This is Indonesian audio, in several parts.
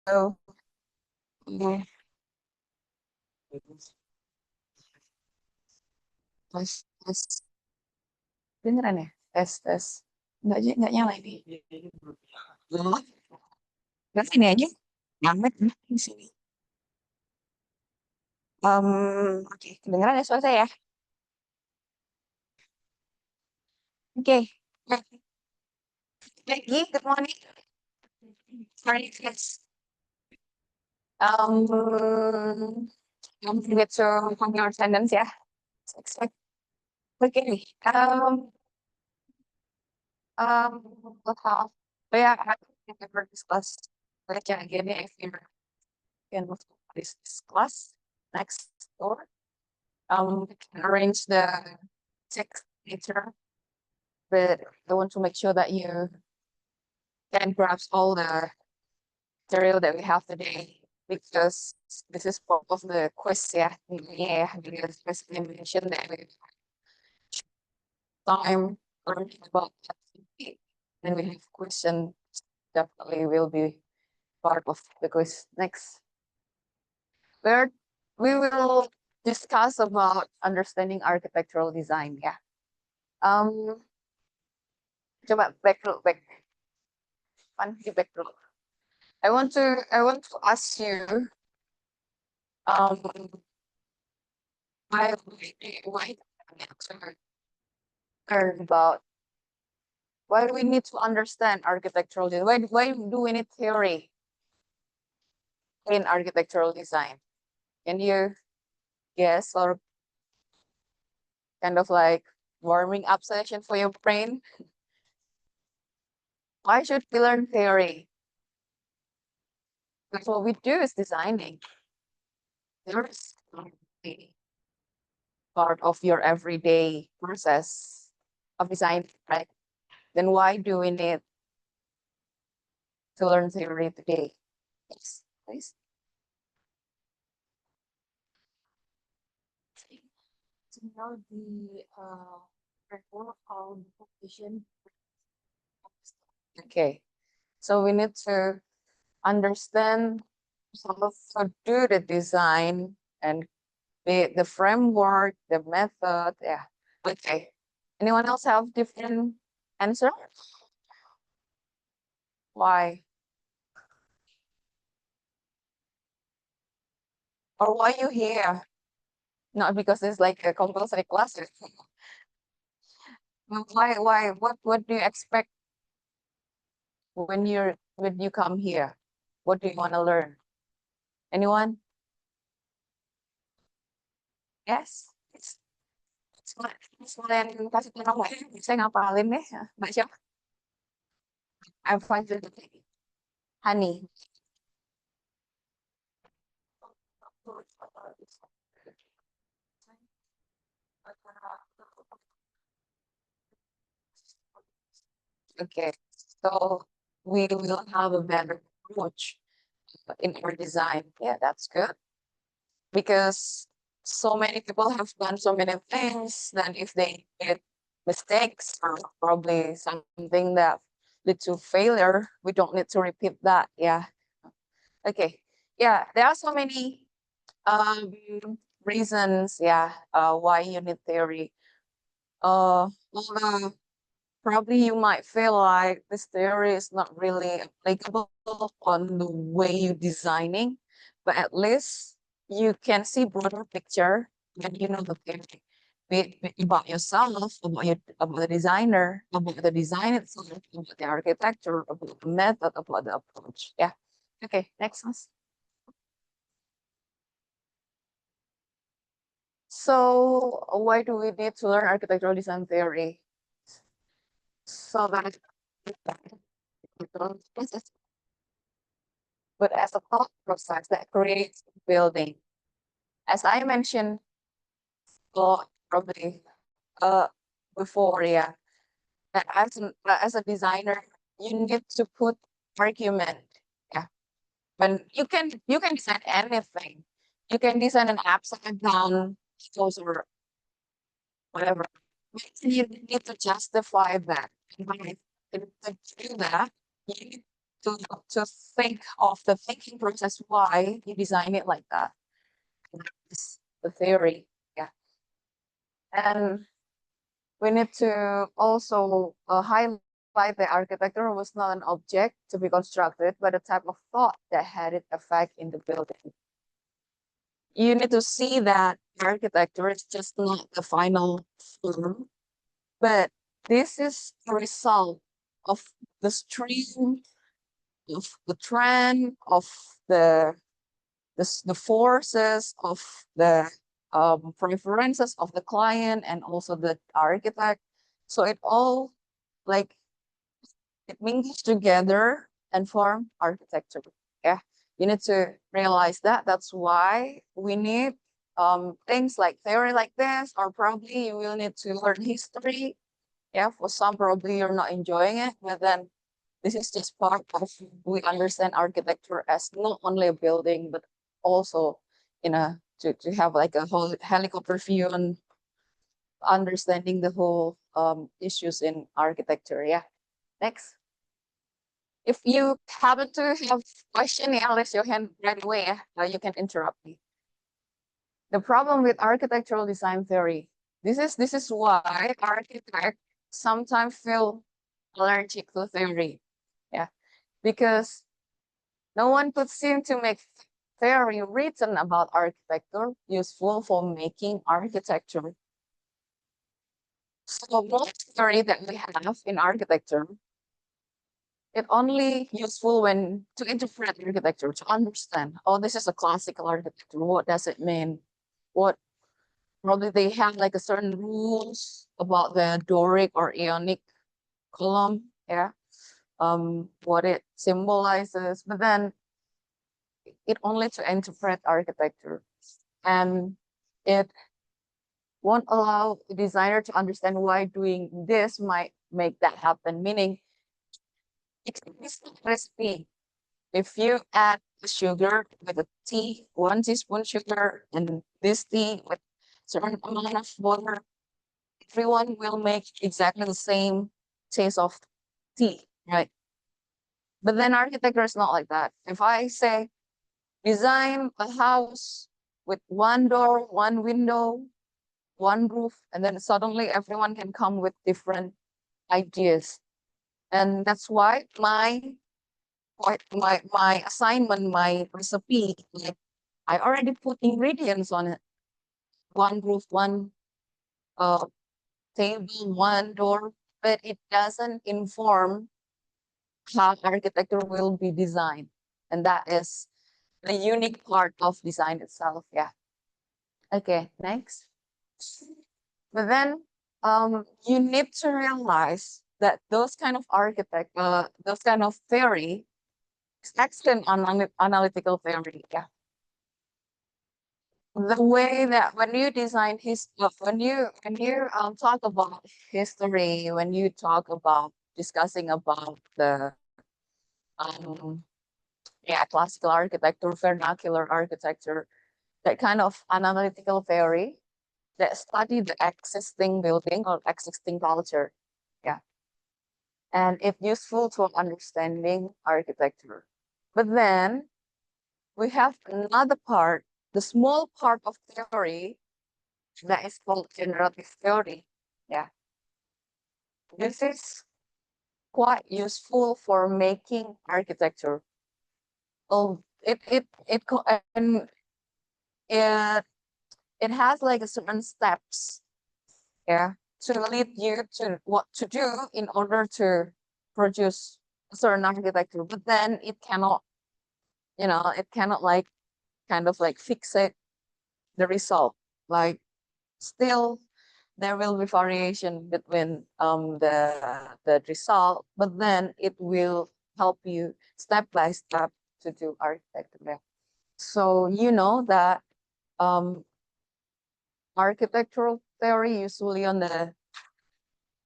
yeah. Tes, tes. Beneran ya? Tes, tes. Nggak nyala ini. Oh, nggak sini aja. Nyampe di sini. Oke, kedengeran ya suara saya ya? Oke. Peggy, good morning. Sorry, yes. Don't forget to count your attendance ya. Expect. Okay. What else? But yeah, I think I've heard this class. Like, yeah, give me if you can move to this class next door. We can arrange the text later, but I want to make sure that you can grasp all the material that we have today because this is part of the quiz, yeah. Yeah, because as I mentioned that we time learning about that. Then we have question definitely will be part of the quiz next. Where we will discuss about understanding architectural design, yeah. Um, coba back dulu, back. Back dulu. I want to ask you, um, why learn about why do we need to understand architectural design? Why do we need theory in architectural design? Can you guess or kind of like warming up session for your brain? Why should we learn theory? Because what we do is designing. There's part of your everyday process of design, right? Then why do we need to learn theory today? Yes, please. To know the report of the vision. Okay, so we need to understand how to do the design and the framework, the method. Yeah. Okay. Anyone else have different answer? Why? Or why you here? Not because it's like a compulsory class. Why? What do you expect when you come here? What do you want to learn? Anyone? Yes. Sekalian kasih tahu Mbak, saya ngapalin deh. Mbak siapa? I'm fine with it. Honey. Okay, so we will have a better approach in our design. Yeah, that's good because so many people have done so many things that if they get mistakes or probably something that lead to failure, we don't need to repeat that. Yeah. Okay. Yeah, there are so many um reasons, yeah, why you need theory. Well, probably you might feel like this theory is not really applicable on the way you're designing, but at least you can see broader picture when you know the theory. Be it about yourself, about the designer, about the design itself, about the architecture, about the method, about the approach. Yeah. Okay, next one. So why do we need to learn architectural design theory? So that but as a thought process that creates building. As I mentioned, probably uh before, yeah, that as a designer, you need to put argument. Yeah, when you can design anything. You can design an upside down house or whatever. But you need to justify that. And to do that, you need to think of the thinking process why you design it like that. That's the theory. Yeah. And we need to also highlight the architecture was not an object to be constructed, but a type of thought that had its effect in the building. You need to see that architecture is just not the final form, but this is the result of the stream, of the trend, of the the forces, of the preferences of the client and also the architect. So it all like it mingles together and form architecture. Yeah, you need to realize that. That's why we need things like theory like this, or probably you will need to learn history. Yeah, for some probably you're not enjoying it, but then this is just part of we understand architecture as not only a building, but also to have like a whole helicopter view and understanding the whole issues in architecture. Yeah. Next. If you happen to have question, yeah, raise your hand right away. You can interrupt me. The problem with architectural design theory. This is why architects sometimes feel allergic to theory. Yeah, because no one could seem to make theory written about architecture useful for making architecture. So most theory that we have in architecture, it only useful when to interpret architecture, to understand, oh, this is a classical architecture. What does it mean? What probably they have like a certain rules about the Doric or Ionic column, yeah. What it symbolizes, but then it only to interpret architecture, and it won't allow the designer to understand why doing this might make that happen. Meaning, it's a recipe. If you add sugar with a tea, 1 teaspoon sugar, and this tea with certain amount of water, everyone will make exactly the same taste of tea, right? But then architecture is not like that. If I say design a house with one door, one window, one roof, and then suddenly everyone can come with different ideas. And that's why my assignment, my recipe, like I already put ingredients on it. One roof, one uh table, one door, but it doesn't inform how architecture will be designed. And that is the unique part of design itself. Yeah. Okay, next. But then you need to realize that those kind of those kind of theory is excellent on analytical theory. Yeah. The way that when you design when you talk about history, when you talk about discussing about the um yeah, classical architecture, vernacular architecture, that kind of analytical theory that study the existing building or existing culture. Yeah. And it's useful to understanding architecture. But then we have another part, the small part of theory that is called generative theory. Yeah. This is quite useful for making architecture. Oh, and it it has like a certain steps, yeah, to lead you to what to do in order to produce a certain architecture. But then it cannot, it cannot like kind of like fix it the result. Like still there will be variation between the result, but then it will help you step by step to do architecture. So you know that um architectural theory usually on the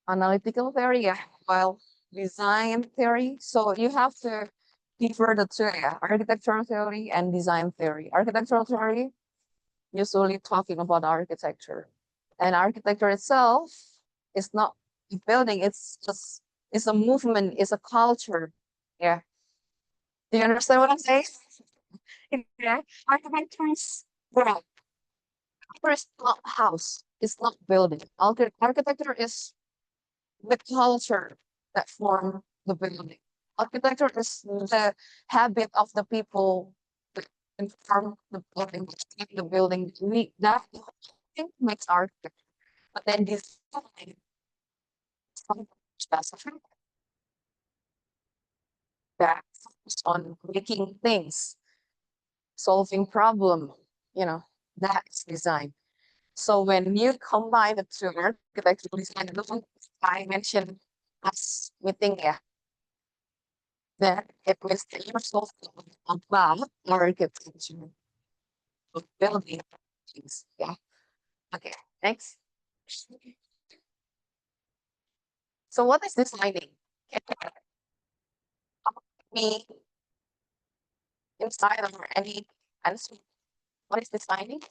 analytical theory, yeah, while design theory. So you have to differ the two, yeah, architectural theory and design theory. Architectural theory usually talking about architecture, and architecture itself is not a building. It's just it's a movement. It's a culture. Yeah, Do you understand what I'm saying? Yeah. Architecture is, well, first not house. It's not building. Architecture is the culture that form the building. Architecture is the habit of the people that inform the building, that keep the building. That thing makes architecture. But then design is something specific that focus on making things, solving problem, you know, that is design. So when you combine the two, architectural design, the one I mentioned last meeting, yeah, that it was the universal about architecture of building things. Yeah. Okay. Next. So what is designing? Can you help me inside or any answer? What is designing?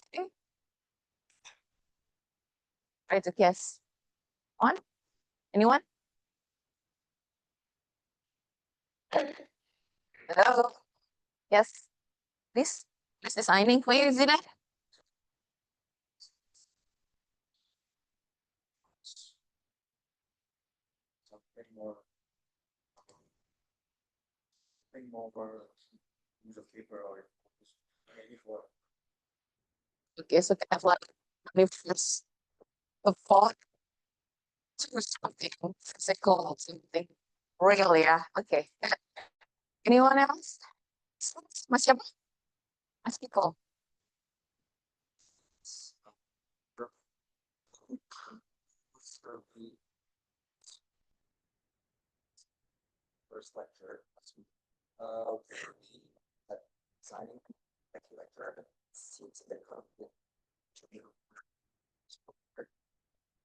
Try to guess. One? Anyone? Hello? Yes. This is designing. Where is it at? Something more, something more for use of paper or maybe for Okay, so kind of like refers a thought to something physical or something real, yeah. Okay. Anyone else? Mas siapa? Mas Kiko. for the first lecture. For the signing lecture, seems a bit complicated to me.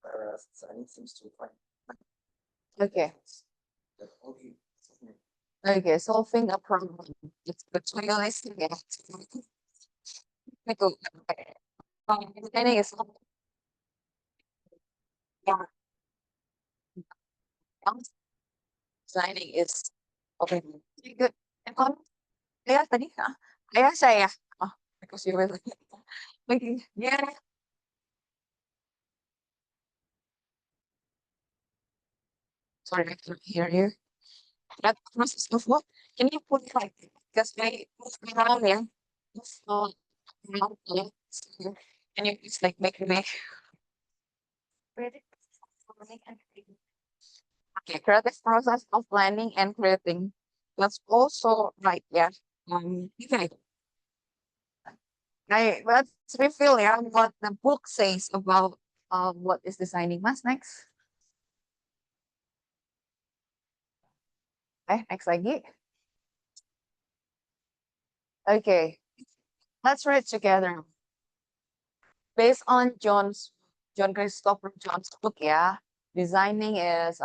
Whereas signing seems to find Okay. that only Okay, solving a problem. It's materialistic. Yeah. Like, okay. Designing is not, yeah. Designing is okay. Good. And on, kaya tadi, kaya saya. Oh, because you were like, okay, yeah. Sorry, I can't hear you. That process of what? Can you put it like, because I move around, yeah. Move, around, yeah. So, can you please like make me okay, creative process of planning and creating. That's also right, yeah. Okay. Let's reveal, yeah, what the book says about what is designing. Mas, next. Next lagi. Okay, let's read together. Based on John Christopher John's book, yeah, designing is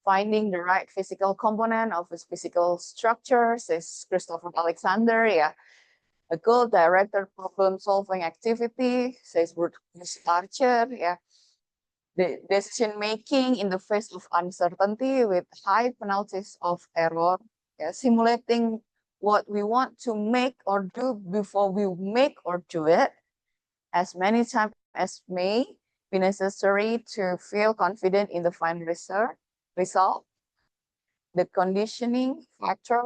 finding the right physical component of its physical structure, says Christopher Alexander, yeah. A goal-directed problem-solving activity, says Bruce Archer, yeah. The decision making in the face of uncertainty with high penalties of error, yeah, simulating what we want to make or do before we make or do it, as many times as may be necessary to feel confident in the final result. The conditioning factor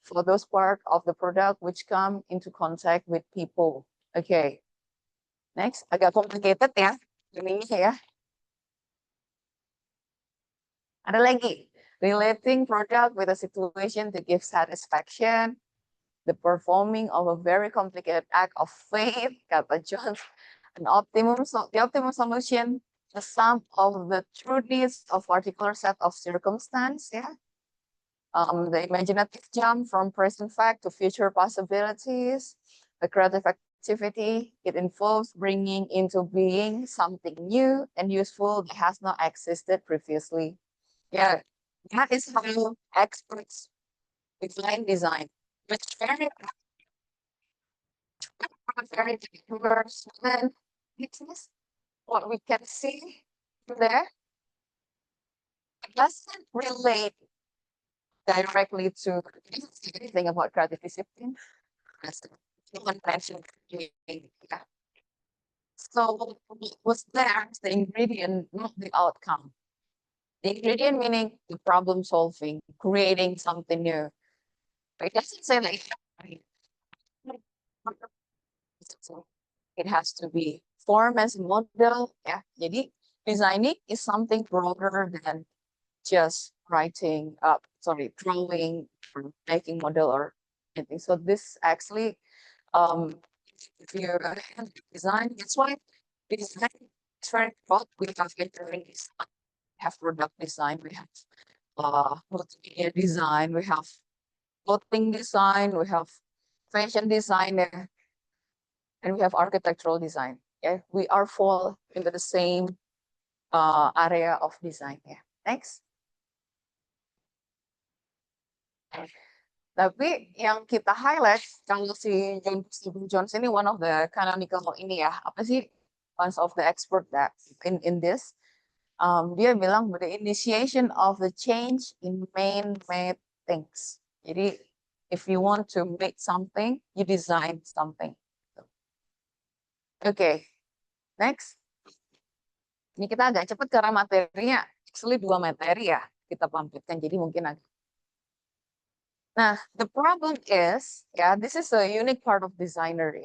for those part of the product which come into contact with people. Okay, next, agak complicated ya, ini ya. Ada lagi, relating product with a situation to give satisfaction, the performing of a very complicated act of faith, kata John, the optimum solution, the sum of the true needs of particular set of circumstance, yeah. The imaginative jump from present fact to future possibilities, the creative activity, it involves bringing into being something new and useful that has not existed previously. Yeah, that is how experts define design. It's very diverse and it's what we can see there. It doesn't relate directly to anything about creative discipline. As someone mentioned, yeah. So what's there is the ingredient, not the outcome. The ingredient meaning the problem solving, creating something new. It doesn't say like it has to be form as a model. Yeah. Jadi designing is something broader than just drawing or making model or anything. So this actually, if you design, that's why design is very broad. We have entering design, we have product design, we have multimedia design, we have clothing design, we have fashion design, and we have architectural design. Yeah, we are fall into the same area of design. Yeah, next. Tapi yang kita highlight kalau si Stephen Jones ini one of the canonical ini ya, apa sih one of the expert that in this, dia bilang the initiation of the change in man-made things. Jadi if you want to make something, you design something. Okay, next. Ini kita agak cepat karena materinya actually 2 materi ya kita pampitkan, jadi mungkin agak. Nah, the problem is, this is a unique part of designer,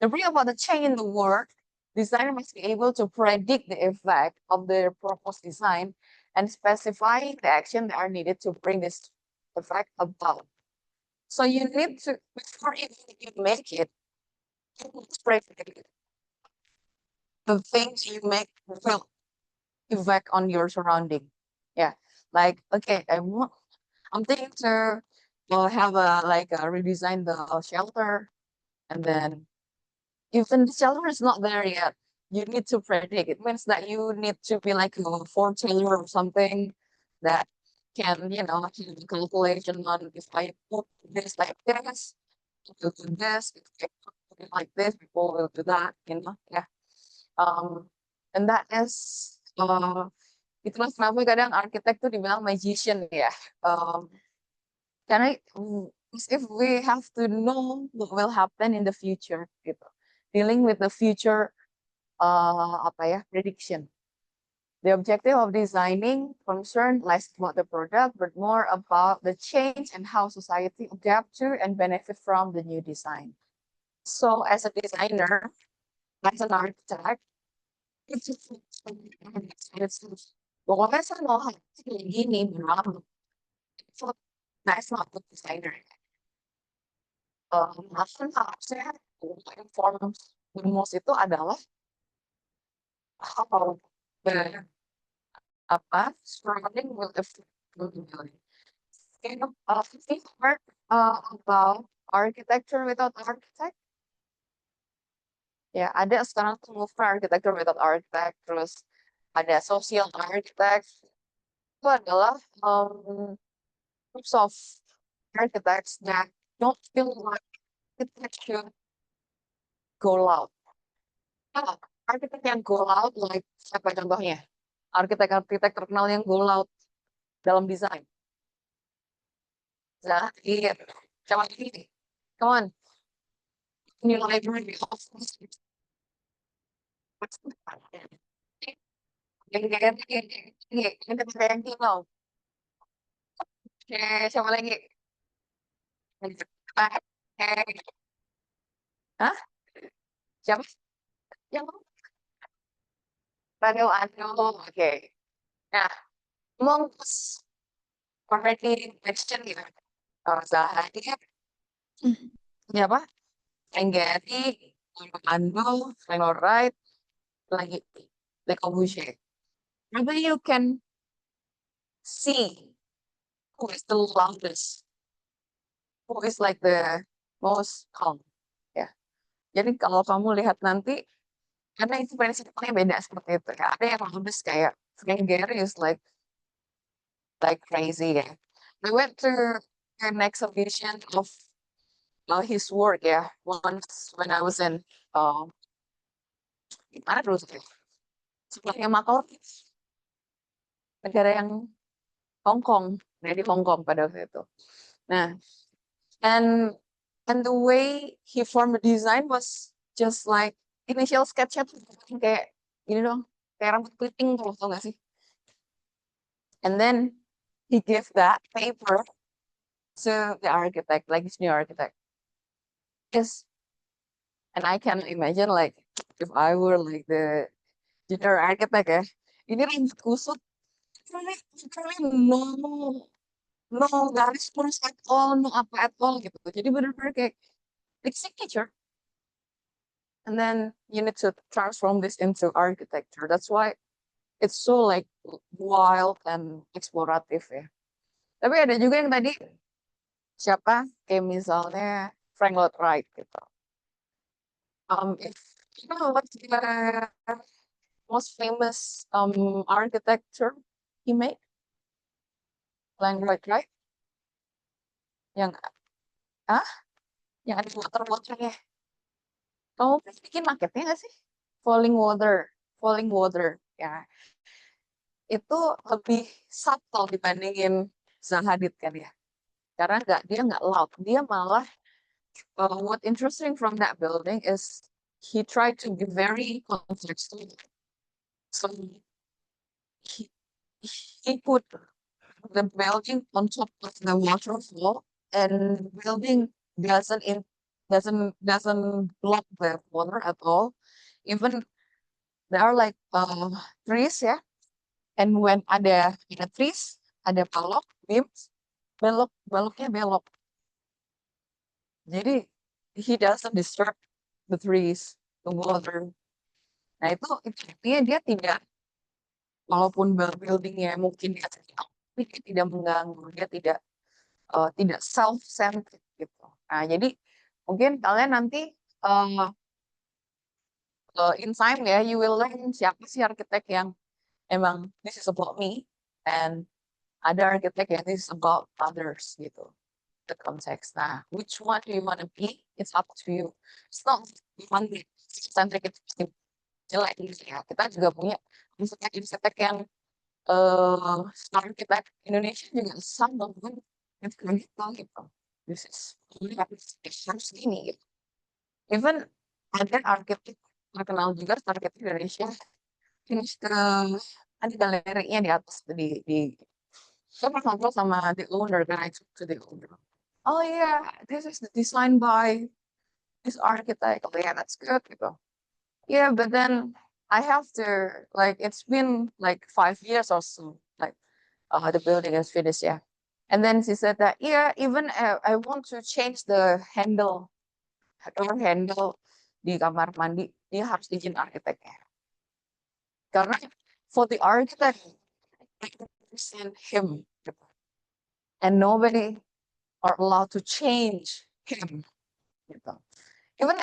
The real about the change in the work, designer must be able to predict the effect of their proposed design and specify the action that are needed to bring this effect about. So you need to, before you make it, you must predict it. The things you make will effect on your surrounding. Yeah, like, okay, I'm thinking to have redesign the shelter, and then even the shelter is not there yet, you need to predict. It means that you need to be like a foreteller or something that can, have the calculation on if I put this like this, it will do this, if I put it like this, people will do that, yeah. And that is itulah kenapa kadang arsitek tuh dibilang magician ya. Karena if we have to know what will happen in the future, gitu. Dealing with the future, prediction. The objective of designing concern less about the product, but more about the change and how society adapt to and benefit from the new design. So as a designer, as an architect, pokoknya saya mau kayak gini, benar. So that's not the designer. Bahkan harusnya inform rumus itu adalah how the surrounding will affect the building. Think about architecture without architect. Ya, ada sekarang tuh movement architecture without architect, terus ada social architect. Itu adalah groups of architects that don't feel like architecture go loud. Nah, arsitek yang go loud, like siapa contohnya? Arsitek-arsitek terkenal yang go loud dalam desain. Zahir, siapa ini? Come on. New library office. Yang mau. Siapa lagi? Hah? Siapa? Yang mau? Oke. Nah, monks already mentioned ya. Zahir, ya apa? Enggeri, Ando, Wright, lagi Le Corbusier. Maybe you can see who is the loudest, who is like the most calm. Ya. Jadi kalau kamu lihat nanti, karena itu prinsipnya beda seperti itu. Ya. Ada yang loudest kayak Frank Gehry is like crazy ya. I went to an exhibition of his work ya once when I was in mana dulu tuh? Sebelahnya Macau, negara yang Hong Kong. di Hong Kong pada waktu itu. Nah, and the way he formed the design was just like initial sketch-nya tuh kayak gini dong, kayak rambut keriting tuh, tau gak sih? And then he gave that paper to the architect, like this new architect. Yes, and I can imagine like if I were like the junior architect ya, ini rambut kusut, literally no garis lurus at all, no apa at all gitu. Jadi bener-bener kayak like signature. And then you need to transform this into architecture. That's why it's so like wild and explorative ya. Tapi ada juga yang tadi siapa kayak misalnya Frank Lloyd Wright gitu. If you know what's the most famous architecture he made? Frank Lloyd Wright yang yang ada water-waternya. Kamu bikin maketnya nggak sih? Falling Water ya. Itu lebih subtle dibandingin Zahadid kan ya. Karena dia nggak loud, dia malah what interesting from that building is he tried to be very contextual. So he put the building on top of the waterfall, and building doesn't block the water at all. Even there are like trees ya, and when ada trees, ada balok beams, baloknya belok. Jadi he doesn't disturb the trees, the water. Nah itu artinya dia tidak, walaupun buildingnya mungkin dia tapi dia tidak mengganggu, dia tidak self-centered gitu. Nah jadi mungkin kalian nanti in time ya, you will learn siapa sih arsitek yang emang this is about me, and ada arsitek yang this is about others gitu. The context. Nah, which one do you want to be? It's up to you. It's not one centric itu pasti jelek gitu ya. Kita juga punya arsitek yang arsitek Indonesia juga sama kan, itu kayak gitu. This is harus gini gitu. Even ada arsitek terkenal juga arsitek Indonesia finish ke ada galerinya di atas di saya pernah ngobrol sama the owner, kan I talked to the owner. Oh yeah, this is designed by this architect. Oh yeah, that's good gitu. Yeah, but then I have to like it's been like 5 years or so, like the building is finished, yeah. And then she said that yeah, even I want to change the door handle di kamar mandi, dia harus izin arsiteknya. Karena for the architect, I represent him, gitu. And nobody are allowed to change him, gitu. Even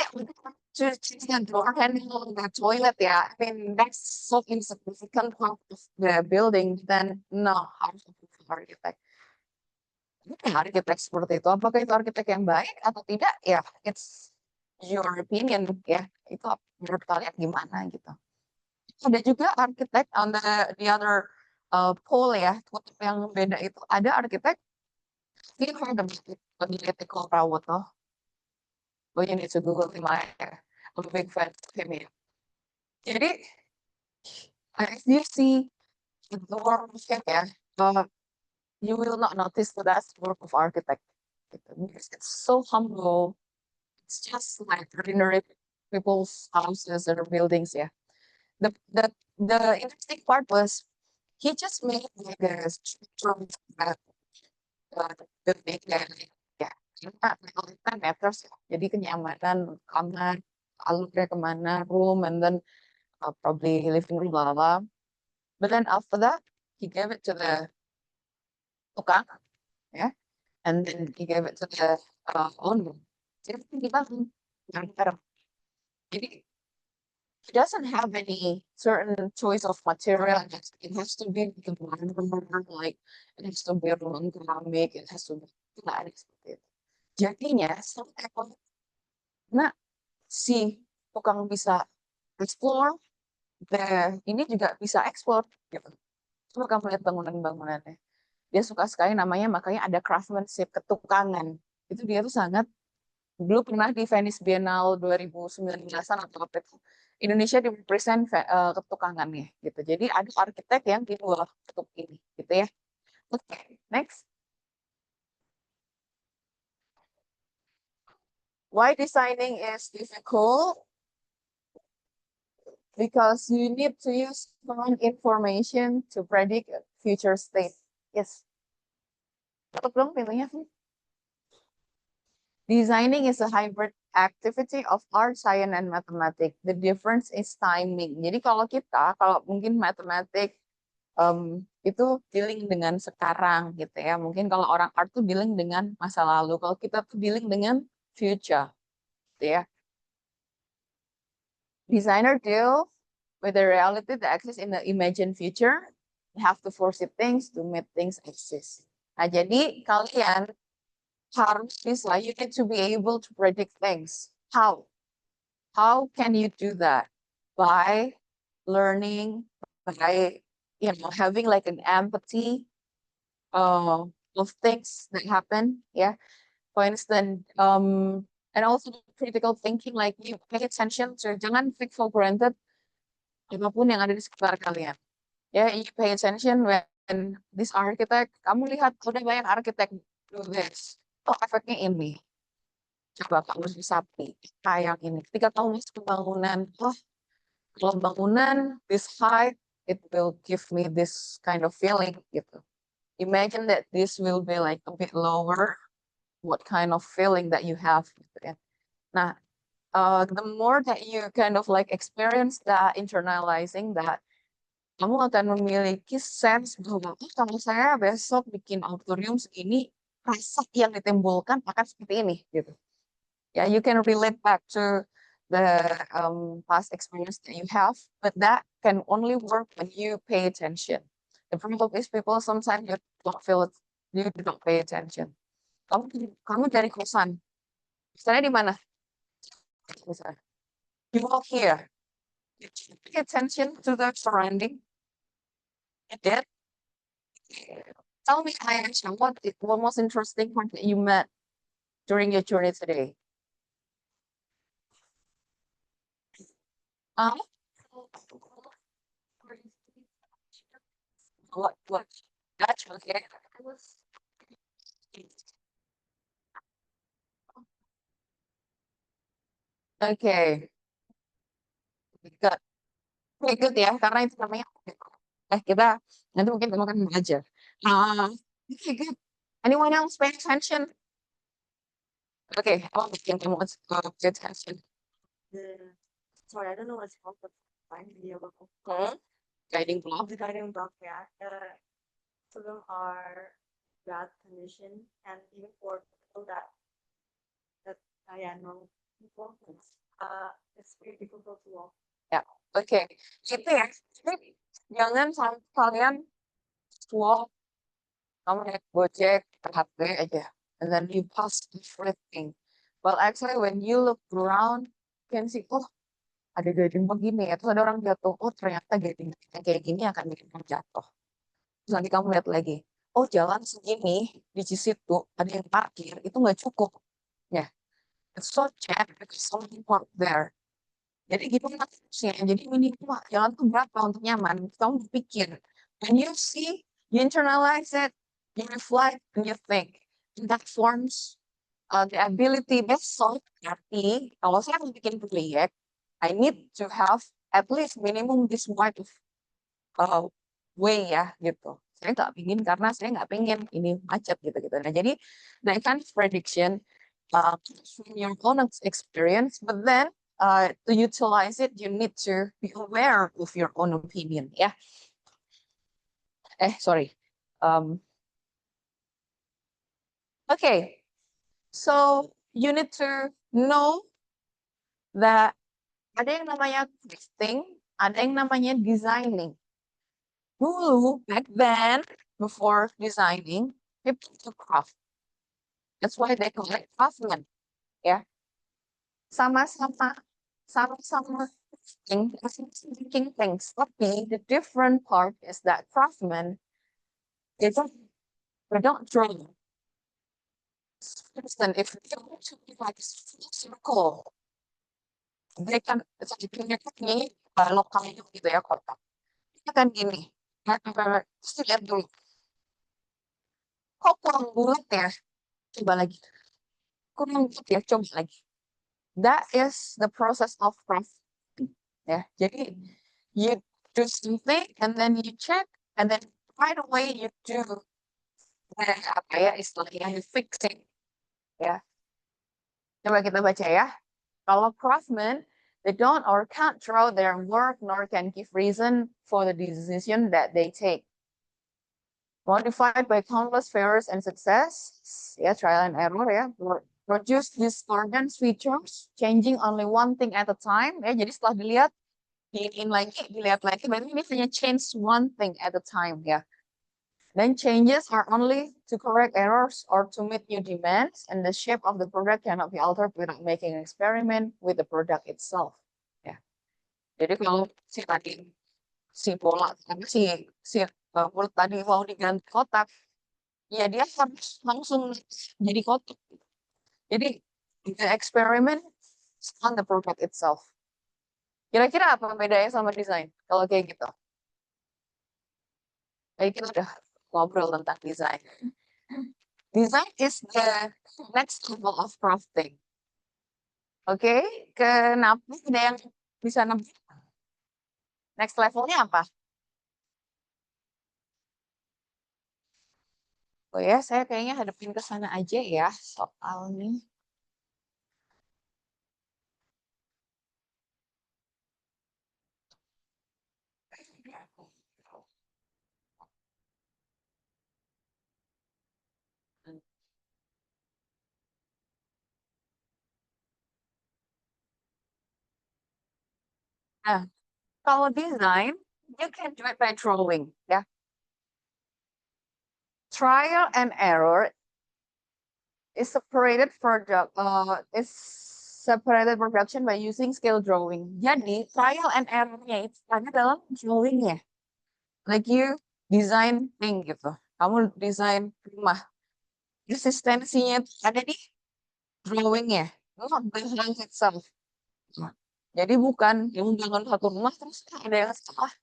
to change the door handle, the toilet, yeah, I mean that's so insignificant part of the building. Then no, harus arsitek. Arsitek seperti itu, apakah itu arsitek yang baik atau tidak? Ya, it's your opinion ya. Itu menurut kalian gimana gitu. Ada juga arsitek on the other pole ya, kutub yang beda itu. Ada arsitek, you heard of Niko Prawoto? Oh, you need to Google him. I'm a big fan of him ya. Jadi, if you see the work of him ya, you will not notice that that's work of architect. Because it's so humble. It's just like ordinary people's houses or buildings, yeah. The interesting part was he just made like a structure that building dan ya kita meters ya. Jadi kenyamanan kamar, alurnya kemana, room, and then probably living room, blah, blah, blah. But then after that, he gave it to the tukang, yeah, and then he gave it to the owner. Jadi dibangun bareng-bareng. Jadi he doesn't have any certain choice of material. It has to be the marmer, like it has to be ruang keramik, it has to be nggak ada seperti itu. Jadinya nah si tukang bisa explore, ini juga bisa explore gitu. Coba kamu lihat bangunan-bangunannya. dia suka sekali namanya, makanya ada craftsmanship, ketukangan. Itu dia tuh sangat, dulu pernah di Venice Biennale 2019-an atau apa itu, Indonesia di-present ketukangannya gitu. Jadi ada arsitek yang di luar kutub ini gitu ya. Oke, next. Why designing is difficult? Because you need to use current information to predict a future state. Yes. Tutup dong pintunya. Designing is a hybrid activity of art, science, and mathematics. The difference is timing. Jadi kalau mungkin matematik itu dealing dengan sekarang gitu ya. Mungkin kalau orang art tuh dealing dengan masa lalu. Kalau kita tuh dealing dengan future, gitu ya. Designer deal with the reality that exists in the imagined future. You have to foresee things to make things exist. Nah, jadi kalian harus bisa, you need to be able to predict things. How? How can you do that? By learning, by having like an empathy of things that happen. Yeah. For instance, and also critical thinking, like you pay attention to, jangan take for granted apapun yang ada di sekitar kalian. Ya, you pay attention when this architect, kamu lihat udah banyak arsitek do this. Oh, efeknya ini. Coba kamu sapi, kayak ini. Ketika kamu masuk ke bangunan, oh, kalau bangunan this height, it will give me this kind of feeling gitu. Imagine that this will be like a bit lower, what kind of feeling that you have gitu ya. Nah, the more that you kind of like experience that, internalizing that, kamu akan memiliki sense bahwa kalau saya besok bikin auditorium segini, rasa yang ditimbulkan akan seperti ini gitu. Yeah, you can relate back to the past experience that you have, but that can only work when you pay attention. The problem is people sometimes you don't feel it, you don't pay attention. Kamu dari kosan, misalnya di mana? Misalnya, you walk here. Did you pay attention to the surrounding? You did. Tell me, Ayesha, what most interesting part that you met during your journey today? Uh, what? That's okay. Okay, good. Okay, good ya, karena itu namanya kita nanti mungkin kamu akan belajar. Okay, good. Anyone else pay attention? Okay, apa yang kamu pay attention? Sorry, I don't know what's called, but find video about Guiding block. the guiding block. Yeah, some of them are bad condition, and even for people that yeah, no people, it's very difficult to walk. Oke, itu ya. Jadi, jangan sampai kalian walk, kamu naik Gojek, HP aja, and then you pass everything. Well, actually, when you look around, you can see, oh, ada gading begini ya, terus ada orang jatuh, oh ternyata gading kayak gini akan bikin kamu jatuh. Terus nanti kamu lihat lagi, oh jalan segini di situ ada yang parkir, itu nggak cukup. Ya, it's so sad because something parked there. Jadi gimana sih? Jadi minimal jalan tuh berapa untuk nyaman? Kamu berpikir, when you see, you internalize it, you reflect, and you think. And that forms the ability besok nanti kalau saya mau bikin proyek, I need to have at least minimum this wide of way ya gitu. Saya nggak pingin karena saya nggak pingin ini macet gitu. Nah jadi that kind of prediction from your own experience, but then to utilize it, you need to be aware of your own opinion. Yeah. Sorry. Okay. So you need to know that ada yang namanya crafting, ada yang namanya designing. Dulu, back then, before designing, people to craft. That's why they call it craftsman. Yeah. Sama-sama thinking things. Tapi the different part is that craftsman itu They don't draw. For instance, if they want to be like a full circle, they can punya teknik lokalnya gitu ya kota. Dia kan gini, terus dilihat dulu, kok kurang bulat ya? Coba lagi. Kurang bulat ya, coba lagi. That is the process of crafting. Ya, jadi you do something and then you check and then right away you do apa ya istilahnya you fixing ya. Coba kita baca ya. Kalau craftsmen, they don't or can't draw their work nor can give reason for the decision that they take. Modified by countless failures and success, ya trial and error ya, produce discordant features, changing only one thing at a time. Ya, jadi setelah dilihat dilihat lagi, berarti ini hanya change one thing at a time ya. Then changes are only to correct errors or to meet new demands, and the shape of the product cannot be altered without making an experiment with the product itself. Ya. Jadi kalau si bola si bulat tadi mau diganti kotak, ya dia harus langsung jadi kotak. Jadi the experiment on the product itself. Kira-kira apa bedanya sama desain kalau kayak gitu? Kayak kita udah ngobrol tentang desain. Design is the next level of crafting. Oke, kenapa ada yang bisa nebak? Next levelnya apa? Oh ya, saya kayaknya hadapin ke sana aja ya soalnya. Nah, kalau desain, you can do it by drawing, ya. Trial and error is separated production by using scale drawing. Jadi trial and error-nya itu ada dalam drawing-nya. Like you design thing gitu. Kamu desain rumah. Resistensinya itu ada di drawing-nya. Not the house itself. Jadi bukan yang bangun satu rumah terus ada yang salah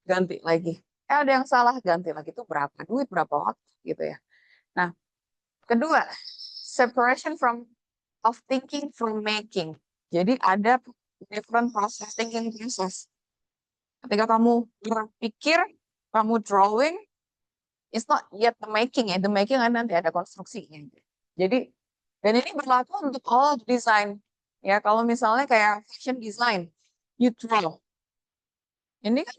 ganti lagi. Ada yang salah ganti lagi itu berapa duit, berapa waktu gitu ya. Nah, kedua, separation of thinking from making. Jadi ada different process, thinking process. Ketika kamu berpikir, kamu drawing, it's not yet the making ya. The making kan nanti ada konstruksinya. Jadi, dan ini berlaku untuk all design. Ya, kalau misalnya kayak fashion design, you draw. Ini kan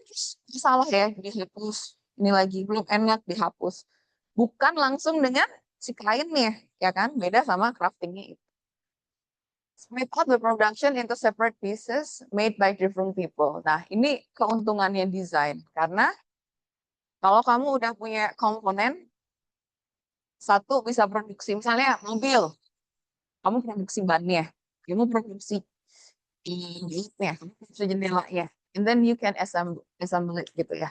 salah ya, dihapus. Ini lagi belum enak dihapus. Bukan langsung dengan si kainnya, ya kan? Beda sama craftingnya itu. Split out the production into separate pieces made by different people. Nah, ini keuntungannya desain. Karena kalau kamu udah punya komponen, satu bisa produksi, misalnya mobil, kamu produksi bannya, kamu produksi gate-nya, kamu produksi jendelanya, and then you can assemble it gitu ya.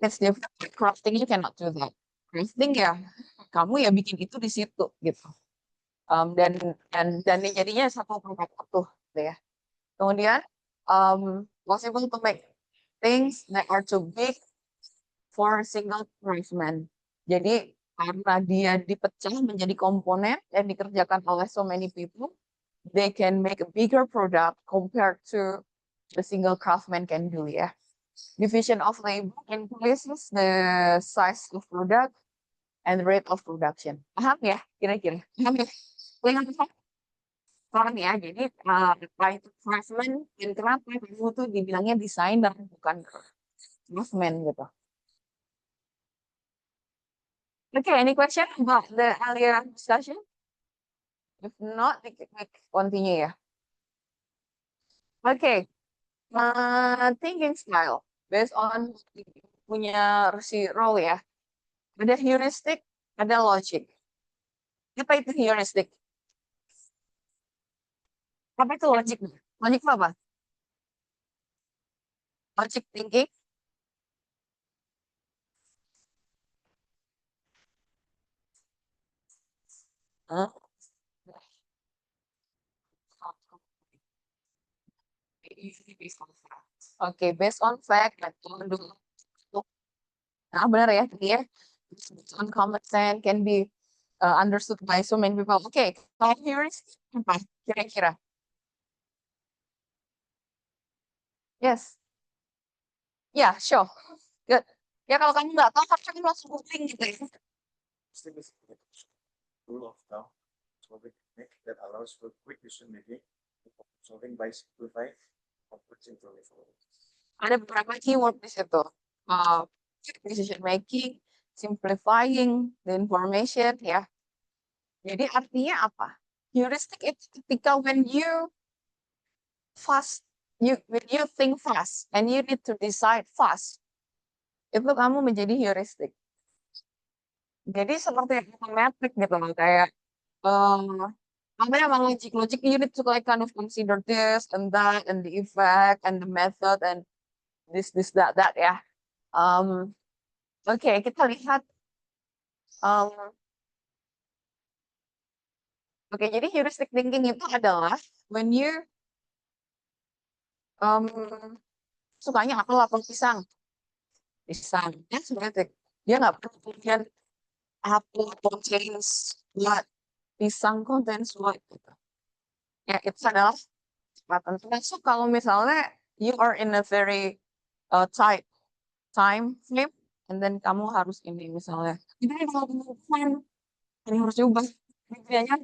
That's different. Crafting you cannot do that. Crafting ya, kamu ya bikin itu di situ gitu. Dan jadinya satu produk utuh gitu ya. Kemudian possible to make things that are too big for a single craftsman. Jadi karena dia dipecah menjadi komponen dan dikerjakan oleh so many people, they can make a bigger product compared to the single craftsman can do ya. Division of labor increases the size of product and rate of production. Paham ya? Kira-kira. Paham ya? Paham ya? Jadi itu craftsman dan kenapa kamu tuh dibilangnya designer bukan craftsman gitu. Okay, any question about the earlier discussion? If not, we can continue ya. Okay, thinking style based on punya si role ya. Ada heuristic, ada logic. Apa itu heuristic? Apa itu logic? Logic itu apa? Logic thinking. Huh? Oke, based on fact, metode. Nah, benar ya, tadi ya. Based on common sense can be understood by so many people. Oke, kalau heuristic apa kira-kira? Yes. Ya, sure. Good. Ya kalau kamu nggak tahu, harusnya kamu langsung googling gitu ya. Still is the rule of thumb solving technique that allows for quick decision making, solving by simplifying complex information. Ada beberapa keyword di situ. Quick decision making, simplifying the information, ya. Jadi artinya apa? Heuristic itu ketika when you when you think fast and you need to decide fast, itu kamu menjadi heuristic. Jadi seperti automatic gitu loh, kayak apa ya, logic you need to like kind of consider this and that and the effect and the method and this that ya. Oke, kita lihat. Oke, jadi heuristic thinking itu adalah when you sukanya apel pisang, ya sebenarnya dia nggak perlu kemudian apple contains what, pisang contains what gitu. Ya itu adalah kecepatan. Termasuk kalau misalnya you are in a very tight time frame, and then kamu harus ini misalnya, ini kalau plan, ini harus diubah kriteриanya.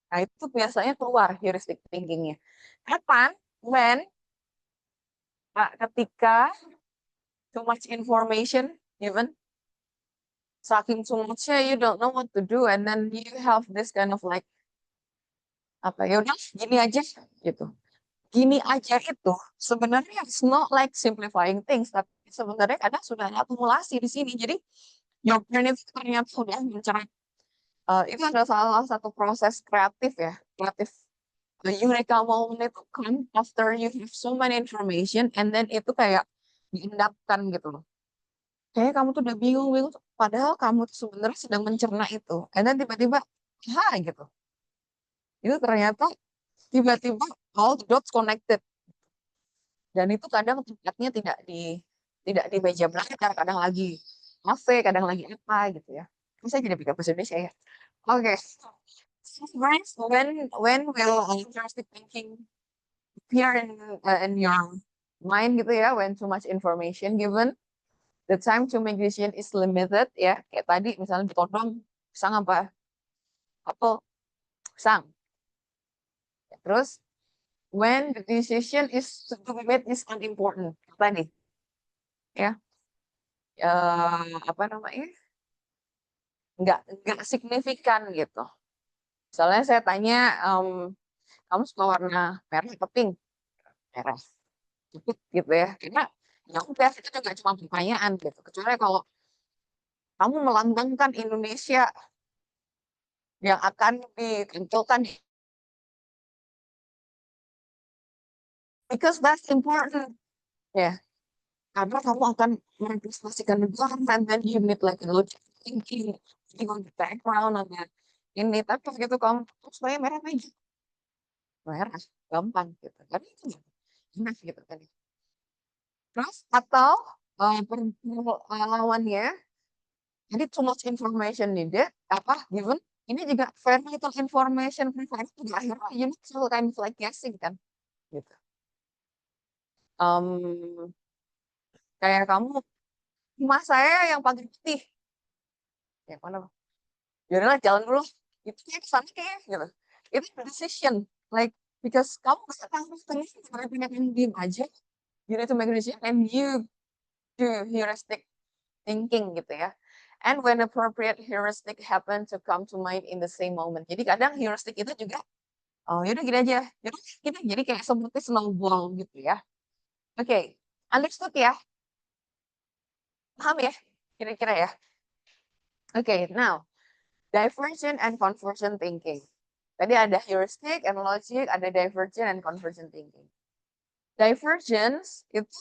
Nah itu biasanya keluar heuristic thinkingnya. Kapan? When ketika too much information given, saking too muchnya you don't know what to do, and then you have this kind of like apa ya udah gini aja gitu. Gini aja itu sebenarnya it's not like simplifying things, tapi sebenarnya kadang sudah ada akumulasi di sini. Jadi your brain itu ternyata sudah mencerap. Itu adalah salah satu proses kreatif ya, kreatif. The eureka moment itu come after you have so many information, and then itu kayak diendapkan gitu loh. Kayak kamu tuh udah bingung, padahal kamu tuh sebenarnya sedang mencerna itu. And then tiba-tiba, gitu. Itu ternyata tiba-tiba all the dots connected. Dan itu kadang tempatnya tidak di meja belajar, kadang lagi kafe, kadang lagi apa gitu ya. Bisa jadi pikir bahasa Indonesia ya. Oke. So, friends, when will interesting thinking appear in your mind gitu ya, when too much information given, the time to make decision is limited ya. Kayak tadi misalnya ditodong pisang apa? Apel, pisang. Terus when the decision is to be made is unimportant. Apa nih? Ya. Apa namanya? Nggak signifikan gitu. Misalnya saya tanya, kamu suka warna merah atau pink? Merah. Cukup gitu ya. Karena ya udah itu juga cuma pertanyaan gitu. Kecuali kalau kamu melambangkan Indonesia yang akan ditampilkan, because that's important ya. Karena kamu akan merepresentasikan negara, and then you need like a logic thinking on the background ada ini. Tapi begitu kamu supaya merah aja, merah gampang gitu. Tapi itu enak gitu kan. Terus atau lawannya, jadi too much information needed, apa given, ini juga very little information provided, juga akhirnya you need to kind of like guessing kan gitu. Kayak kamu, rumah saya yang paling putih, ya mana, yaudahlah jalan dulu, itu kayak kesana kayak gitu. Itu decision, like because kamu bisa tahu ternyata banyak yang diem aja, you need to make a decision and you do heuristic thinking gitu ya. And when appropriate heuristic happen to come to mind in the same moment. Jadi kadang heuristic itu juga, oh yaudah gini aja, yaudah kita jadi kayak seperti snowball gitu ya. Oke, understood ya? Paham ya? Kira-kira ya? Oke, now divergent and convergent thinking. Tadi ada heuristic and logic, ada divergent and convergent thinking. Divergence itu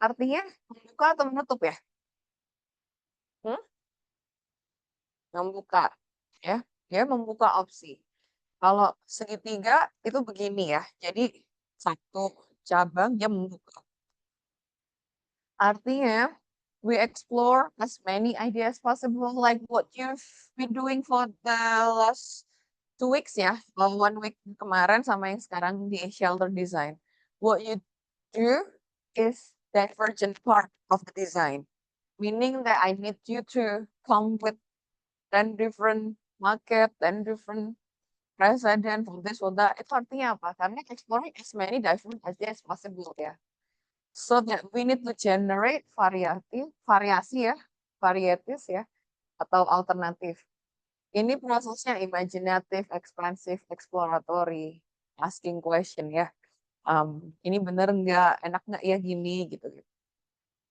artinya membuka atau menutup ya? Membuka ya. dia membuka opsi. Kalau segitiga itu begini ya, jadi satu cabang dia membuka. Artinya, we explore as many ideas possible, like what you've been doing for the last 2 weeks ya, 1 week kemarin sama yang sekarang di shelter design. What you do is divergent part of the design, meaning that I need you to come with 10 different market, 10 different president for this for that. Itu artinya apa? Karena exploring as many different ideas as possible ya. So that we need to generate variasi ya, varieties ya, atau alternatif. Ini prosesnya imaginative, expansive, exploratory, asking question ya. Ini bener nggak, enak nggak ya gini gitu.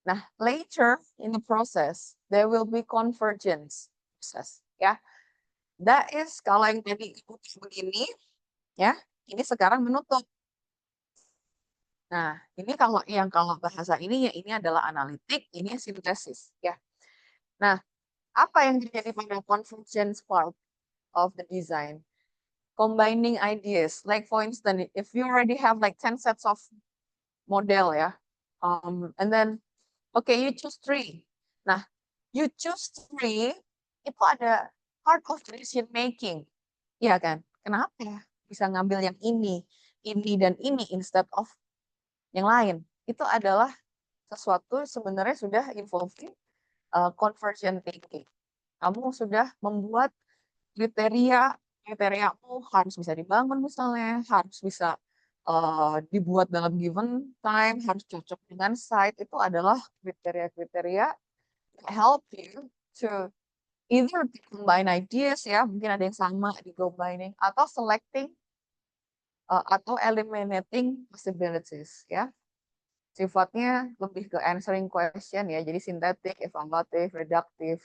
Nah, later in the process, there will be convergence process ya. That is kalau yang tadi begini ya, ini sekarang menutup. Nah, ini kalau bahasa ini ya ini adalah analitik, ini sintesis ya. Nah, apa yang terjadi pada convergence part of the design? Combining ideas, like for instance, if you already have like 10 sets of model ya, and then okay, you choose 3. Nah, you choose 3 itu ada part of decision making, ya kan? Kenapa ya bisa ngambil yang ini dan ini instead of yang lain? Itu adalah sesuatu sebenarnya sudah involving conversion thinking. Kamu sudah membuat kriteriamu harus bisa dibangun misalnya, harus bisa dibuat dalam given time, harus cocok dengan site, itu adalah kriteria-kriteria help you to either combine ideas ya, mungkin ada yang sama di combining, atau selecting atau eliminating possibilities ya. Sifatnya lebih ke answering question ya, jadi sintetik, evaluatif, reduktif.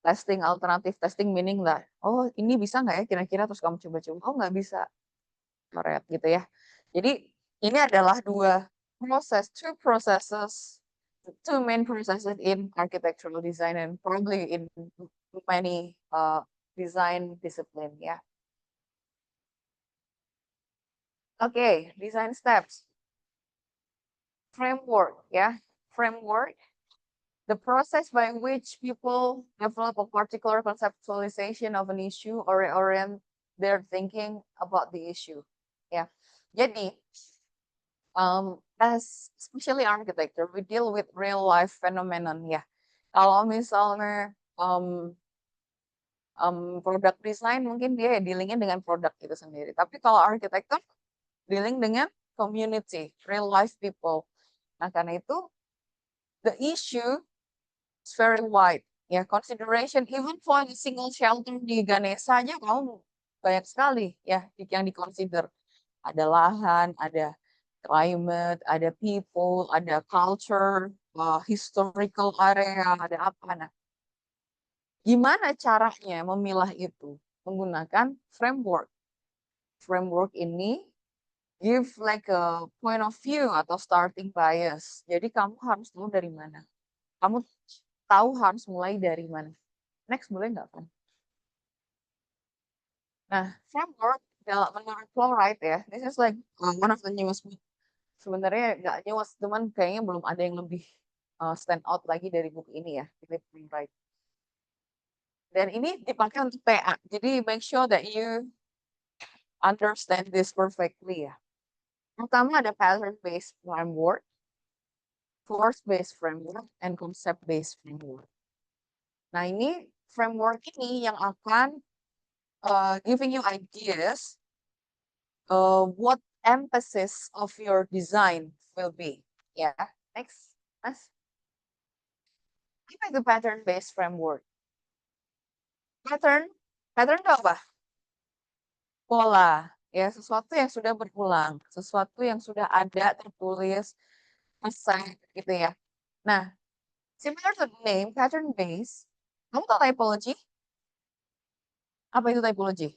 Testing alternatif, testing meaning lah, oh ini bisa nggak ya kira-kira, terus kamu coba-coba, oh nggak bisa, coret gitu ya. Jadi ini adalah two processes, two main processes in architectural design and probably in many design discipline ya. Oke, design steps. Framework ya, framework. The process by which people develop a particular conceptualization of an issue or orient their thinking about the issue. Ya, jadi as especially architecture, we deal with real life phenomenon ya. Kalau misalnya product design mungkin dia dealingnya dengan produk itu sendiri. Tapi kalau architecture dealing dengan community, real life people. Nah karena itu the issue is very wide. Ya, consideration even for the single shelter di Ganesha aja kamu banyak sekali ya yang diconsider. Ada lahan, ada climate, ada people, ada culture, historical area, ada apa. Nah, gimana caranya memilah itu? Menggunakan framework. Framework ini give like a point of view atau starting bias. Jadi kamu harus tahu dari mana. Kamu tahu harus mulai dari mana. Next boleh nggak kan? Nah, framework menurut Playwright ya, this is like one of the newest book. Sebenarnya nggak newest, cuman kayaknya belum ada yang lebih stand out lagi dari buku ini ya, Philip Playwright. Dan ini dipakai untuk TA, jadi make sure that you understand this perfectly ya. Pertama ada pattern-based framework, force-based framework, and concept-based framework. Nah ini framework ini yang akan giving you ideas what emphasis of your design will be. Ya, next, Mas. Apa itu pattern-based framework? Pattern itu apa? Pola, ya sesuatu yang sudah berulang, sesuatu yang sudah ada tertulis, pesan gitu ya. Nah, similar to the name, pattern-based, kamu tahu typology? Apa itu typology?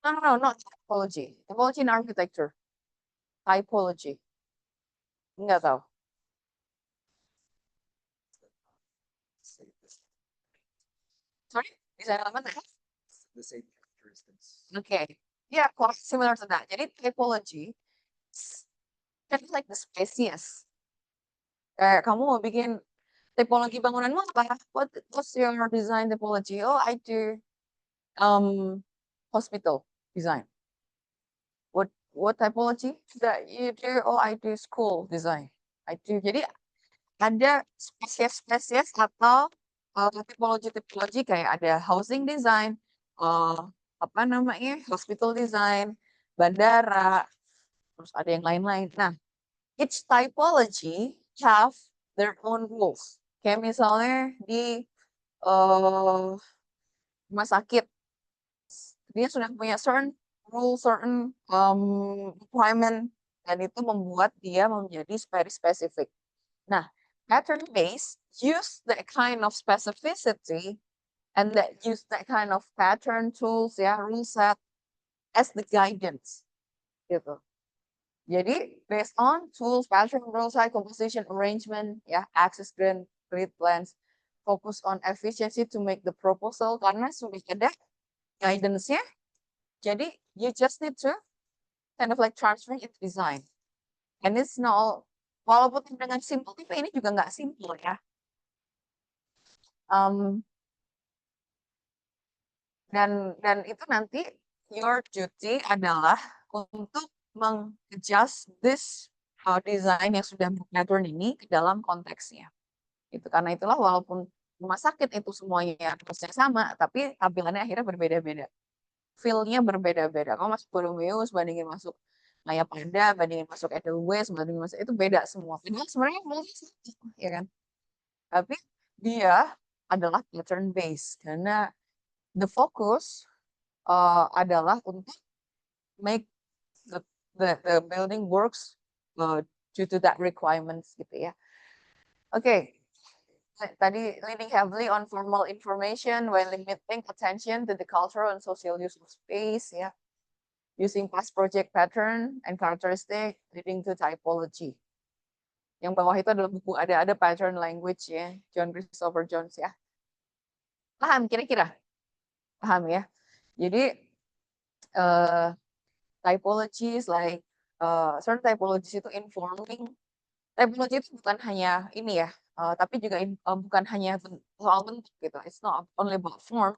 No, not typology. Typology in architecture. Typology. Enggak tahu. Sorry, design element apa? The same characteristics. Okay. Yeah, quite similar to that. Jadi typology kind of like the species. Kayak kamu mau bikin tipologi bangunanmu apa? What's your design typology? Oh, I do hospital design. What typology that you do? Oh, I do school design. I do. Jadi ada spesies-spesies atau tipologi-tipologi kayak ada housing design, apa namanya, hospital design, bandara, terus ada yang lain-lain. Nah, each typology have their own rules. Kayak misalnya di rumah sakit, dia sudah punya certain rule, certain requirement, dan itu membuat dia menjadi very specific. Nah, pattern based use that kind of specificity and that use that kind of pattern tools ya, rule set as the guidance gitu. Jadi based on tools, pattern, rule set, composition, arrangement, ya, access grid plans, focus on efficiency to make the proposal karena sudah ada guidance-nya. Jadi you just need to kind of like transfer it to design. And it's not, walaupun dengan simple, tapi ini juga nggak simple ya. Dan itu nanti your duty adalah untuk meng-adjust this design yang sudah pattern ini ke dalam konteksnya. Itu karena itulah walaupun rumah sakit itu semuanya prosesnya sama, tapi tampilannya akhirnya berbeda-beda. Feel-nya berbeda-beda. Kalau masuk Boromeus, bandingin masuk Maya Pada, bandingin masuk Edelweiss, bandingin masuk itu beda semua. Padahal sebenarnya ya kan. Tapi dia adalah pattern based karena the focus adalah untuk make the building works due to that requirements gitu ya. Oke. Tadi leaning heavily on formal information while limiting attention to the cultural and social use of space ya. Using past project pattern and characteristic leading to typology. Yang bawah itu adalah buku ada pattern language ya, John Christopher Jones ya. Paham kira-kira? Paham ya? Jadi typologies like certain typologies itu informing. Typology itu bukan hanya ini ya, tapi juga bukan hanya soal bentuk gitu. It's not only about form.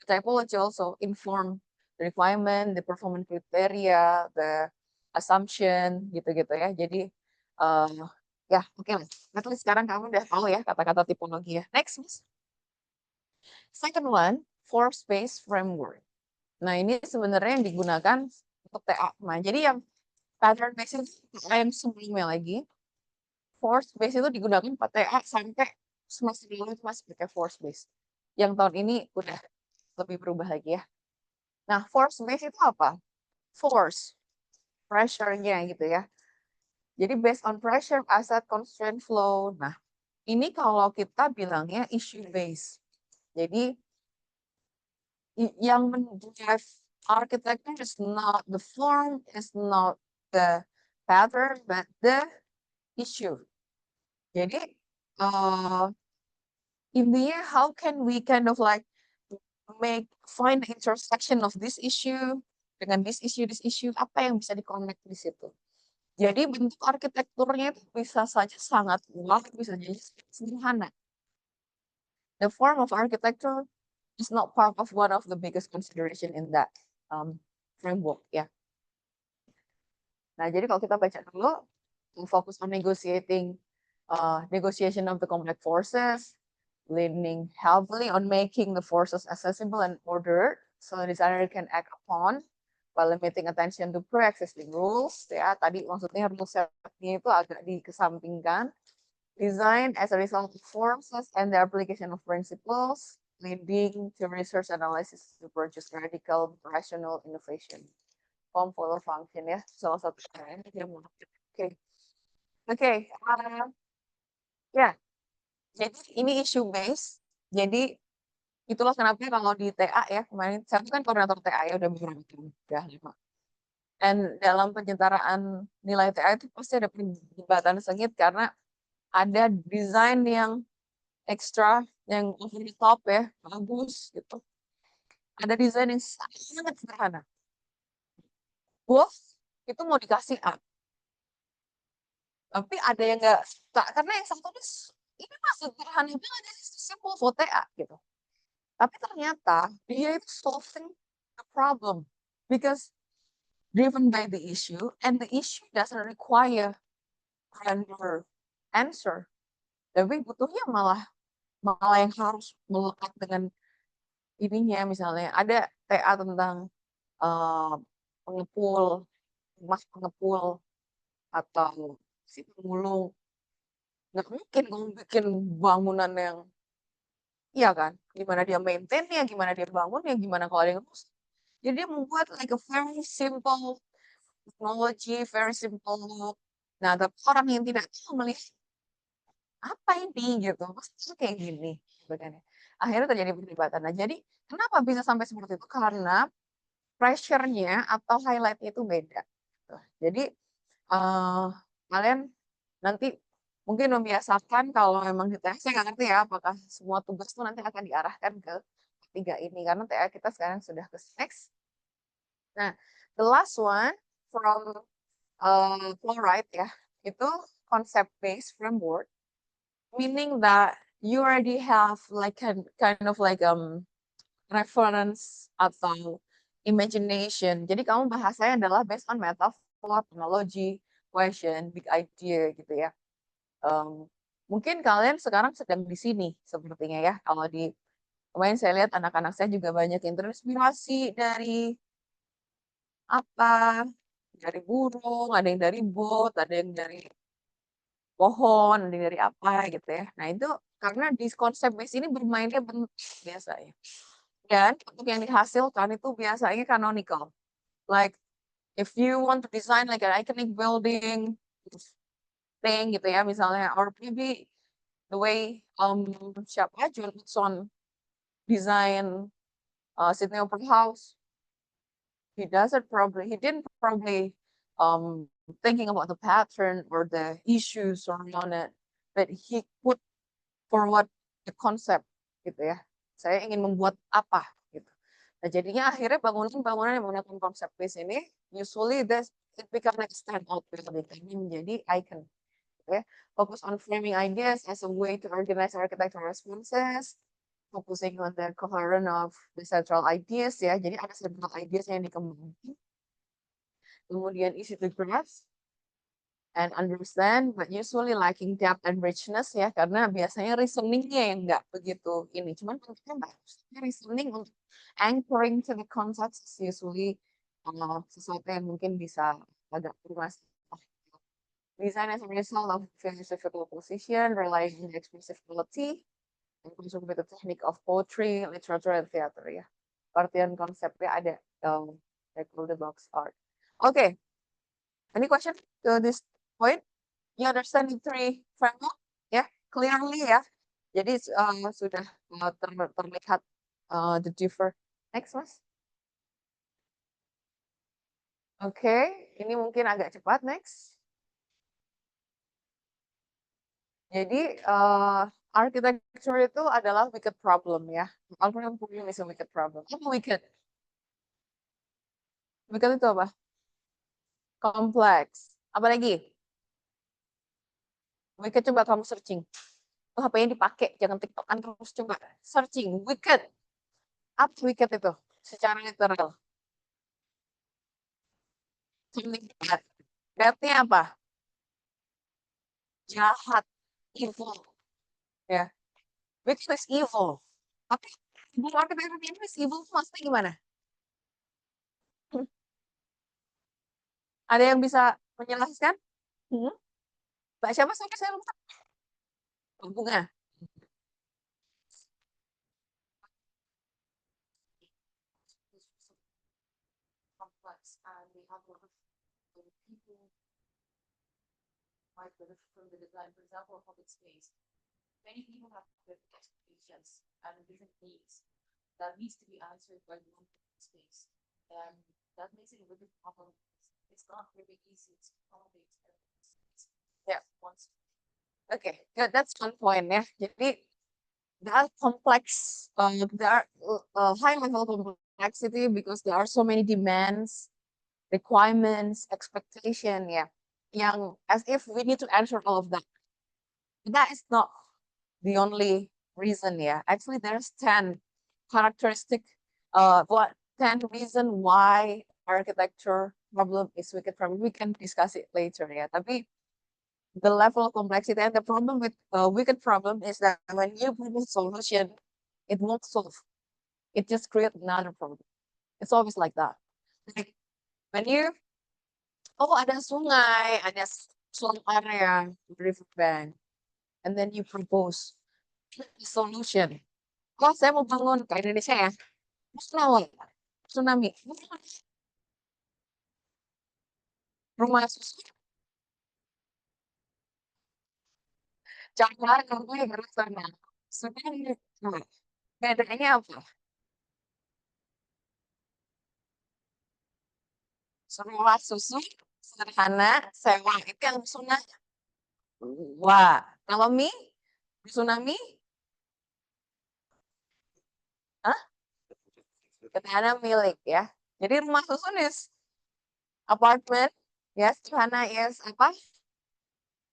Typology also inform the requirement, the performance criteria, the assumption gitu-gitu ya. Jadi ya oke lah. At least sekarang kamu udah tahu ya kata-kata tipologi ya. Next, Miss. Second one, form space framework. Nah, ini sebenarnya yang digunakan untuk TA. Nah, jadi yang pattern based itu yang sebelumnya lagi. Force base itu digunakan PTA sampai semester lalu itu masih pakai force base. Yang tahun ini udah lebih berubah lagi ya. Nah, force base itu apa? Force, pressure-nya gitu ya. Jadi based on pressure, asset, constraint, flow. Nah, ini kalau kita bilangnya issue base. Jadi yang mendrive architecture is not the form, is not the pattern, but the issue. Jadi intinya how can we kind of like find the intersection of this issue dengan this issue apa yang bisa di-connect di situ. Jadi bentuk arsitekturnya itu bisa saja sangat luas, bisa jadi sederhana. The form of architecture is not part of one of the biggest consideration in that framework ya. Nah, jadi kalau kita baca dulu, fokus on negotiation of the complex forces, leaning heavily on making the forces accessible and ordered so the designer can act upon while limiting attention to pre-existing rules. Ya, tadi maksudnya rule set-nya itu agak dikesampingkan. Design as a result of forces and the application of principles, leading to research analysis to produce radical rational innovation. Form follow function ya, salah satu caranya dia mau. Oke. Ya. Jadi ini issue base. Jadi itulah kenapa kalau di TA ya kemarin saya kan koordinator TA ya udah beberapa tahun, udah 5. Dan dalam penyetaraan nilai TA itu pasti ada perdebatan sengit karena ada desain yang ekstra yang over the top ya, bagus gitu. Ada desain yang sangat sederhana. Both itu mau dikasih A. Tapi ada yang nggak suka karena yang satu ini mah sederhana banget, this is simple for TA gitu. Tapi ternyata dia itu solving the problem because driven by the issue and the issue doesn't require granular answer. Tapi butuhnya malah yang harus melekat dengan ininya misalnya ada TA tentang eh, pengepul, mas pengepul atau si pemulung. Nggak mungkin kamu bikin bangunan yang iya kan? Gimana dia maintain-nya, gimana dia bangunnya, gimana kalau ada yang rusak. Jadi dia membuat like a very simple technology, very simple look. Nah, tapi orang yang tidak tahu melihat apa ini gitu, maksudnya kayak gini, gitu kan ya. Akhirnya terjadi perdebatan. Nah, jadi kenapa bisa sampai seperti itu? Karena pressure-nya atau highlight-nya itu beda. Gitu. Jadi eh kalian nanti mungkin membiasakan kalau memang di TA, saya nggak ngerti ya apakah semua tugas itu nanti akan diarahkan ke tiga ini karena TA kita sekarang sudah ke next. Nah, the last one from Playwright ya, itu concept based framework, meaning that you already have like kind of like reference atau imagination. Jadi kamu bahasanya adalah based on metaphor, analogy, question, big idea gitu ya. Mungkin kalian sekarang sedang di sini sepertinya ya. Kalau di kemarin saya lihat anak-anak saya juga banyak yang terinspirasi dari apa, dari burung, ada yang dari bot, ada yang dari pohon, ada yang dari apa gitu ya. Nah itu karena di konsep base ini bermainnya bentuk biasanya. Dan untuk yang dihasilkan itu biasanya canonical. Like if you want to design like an iconic building thing gitu ya misalnya, or maybe the way siapa John Hudson design Sydney Opera House, he didn't probably thinking about the pattern or the issues around it, but he put forward the concept gitu ya. Saya ingin membuat apa gitu. Nah, jadinya akhirnya bangunan-bangunan yang menggunakan konsep base ini usually it become like stand out building, ini menjadi icon. Okay? Focus on framing ideas as a way to organize architectural responses, focusing on the coherence of the central ideas ya. Jadi ada central ideas yang dikembangkan. Kemudian easy to grasp and understand, but usually lacking depth and richness ya, karena biasanya reasoningnya yang nggak begitu ini. Cuman pentingnya bagus. Reasoning untuk anchoring to the concepts is usually sesuatu yang mungkin bisa agak bermasalah. Design as a result of philosophical position, relying on the expressive quality, and also with the technique of poetry, literature, and theater ya. Artian konsepnya ada like the box art. Okay, any question to this point? You understand the three framework ya, clearly ya. Jadi sudah terlihat the differ. Next mas. Oke, ini mungkin agak cepat next. Jadi architecture itu adalah wicked problem ya. Algorithm problem is a wicked problem. Apa wicked? Wicked itu apa? Kompleks. Apa lagi? Wicked coba kamu searching. Oh, HP-nya dipakai, jangan TikTokan terus coba searching. Wicked. Apa wicked itu? Secara literal. Something bad. Bad-nya apa? Jahat. Evil. Ya. Wicked is evil. Tapi di architecture ini evil itu maksudnya gimana? Ada yang bisa menjelaskan? Hmm? Mbak siapa saya lupa. Bunga. Complex and we have a lot of people might benefit from the design, for example, of public space. Many people have different expectations and different needs that needs to be answered by one space. And that makes it a really problem. It's not really easy to accommodate everyone's needs. Yeah. Once. Okay, good. That's one point ya. Jadi There are complex, there are high level complexity because there are so many demands, requirements, expectation, yeah, yang as if we need to answer all of that. That is not the only reason, yeah. Actually, there's 10 characteristic, what 10 reason why architecture problem is wicked problem. We can discuss it later, yeah. Tapi the level of complexity and the problem with wicked problem is that when you propose solution, it won't solve. It just creates another problem. It's always like that. Like when you, oh ada sungai, ada swamp area, riverbank, and then you propose solution. Oh saya mau bangun ke Indonesia ya, tsunami, tsunami, rumah susun, Jakarta, rumah ke sana. Tsunami, nah, bedanya apa? Rumah susun sederhana, sewa itu yang sungai. Wah, kalau mie, tsunami, hah? Sederhana milik ya. Jadi rumah susun is apartment, ya sederhana is apa?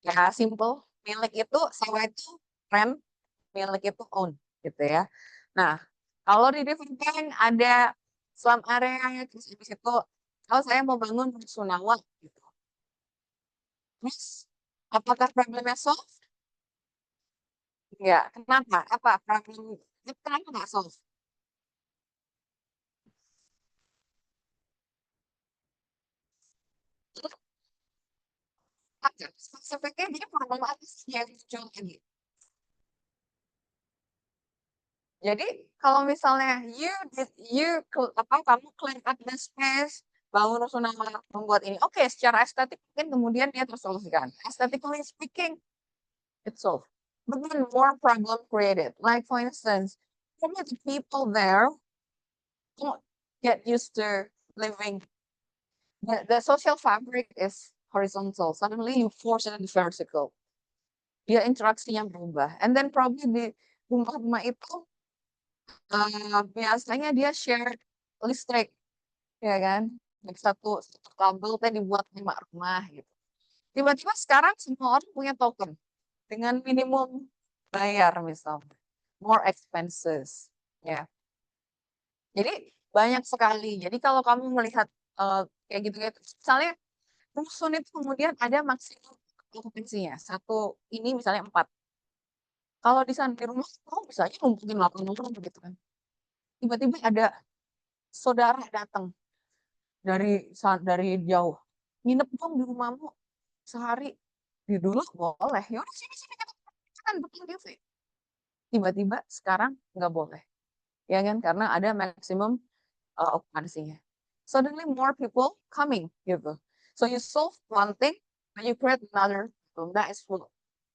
Ya simple. Milik itu sewa itu rent, milik itu own gitu ya. Nah, kalau di development ada slum area, terus habis itu, kalau saya mau bangun rusunawa gitu. Terus, apakah problemnya solve? Enggak. Kenapa? Apa problem? Kenapa nggak solve? Spesifiknya dia problem apa sih yang muncul ini? Jadi kalau misalnya kamu clean up the space, bangun rusunawa, membuat ini, oke, secara estetik mungkin kemudian dia tersolusikan. Aesthetically speaking, it's solved. But then more problem created. Like for instance, maybe the people there don't get used to living. The social fabric is horizontal. Suddenly you force it into vertical. Dia interaksinya berubah. And then probably di rumah-rumah itu biasanya dia share listrik, ya kan? Like satu kabel teh dibuat 5 rumah gitu. Tiba-tiba sekarang semua orang punya token dengan minimum bayar misalnya, more expenses, ya. Jadi banyak sekali. Jadi kalau kamu melihat kayak gitu-gitu, misalnya rusun itu kemudian ada maksimum okupansinya. Satu ini misalnya 4. Kalau di sana di rumah kamu bisa aja numpukin 8 orang begitu kan. Tiba-tiba ada saudara datang dari jauh. Nginep dong di rumahmu sehari. Di dulu boleh. Ya udah sini sini kita kan depan TV. Tiba-tiba sekarang nggak boleh. Ya kan karena ada maksimum occupancy-nya. Suddenly more people coming gitu. So you solve one thing and you create another problem. That is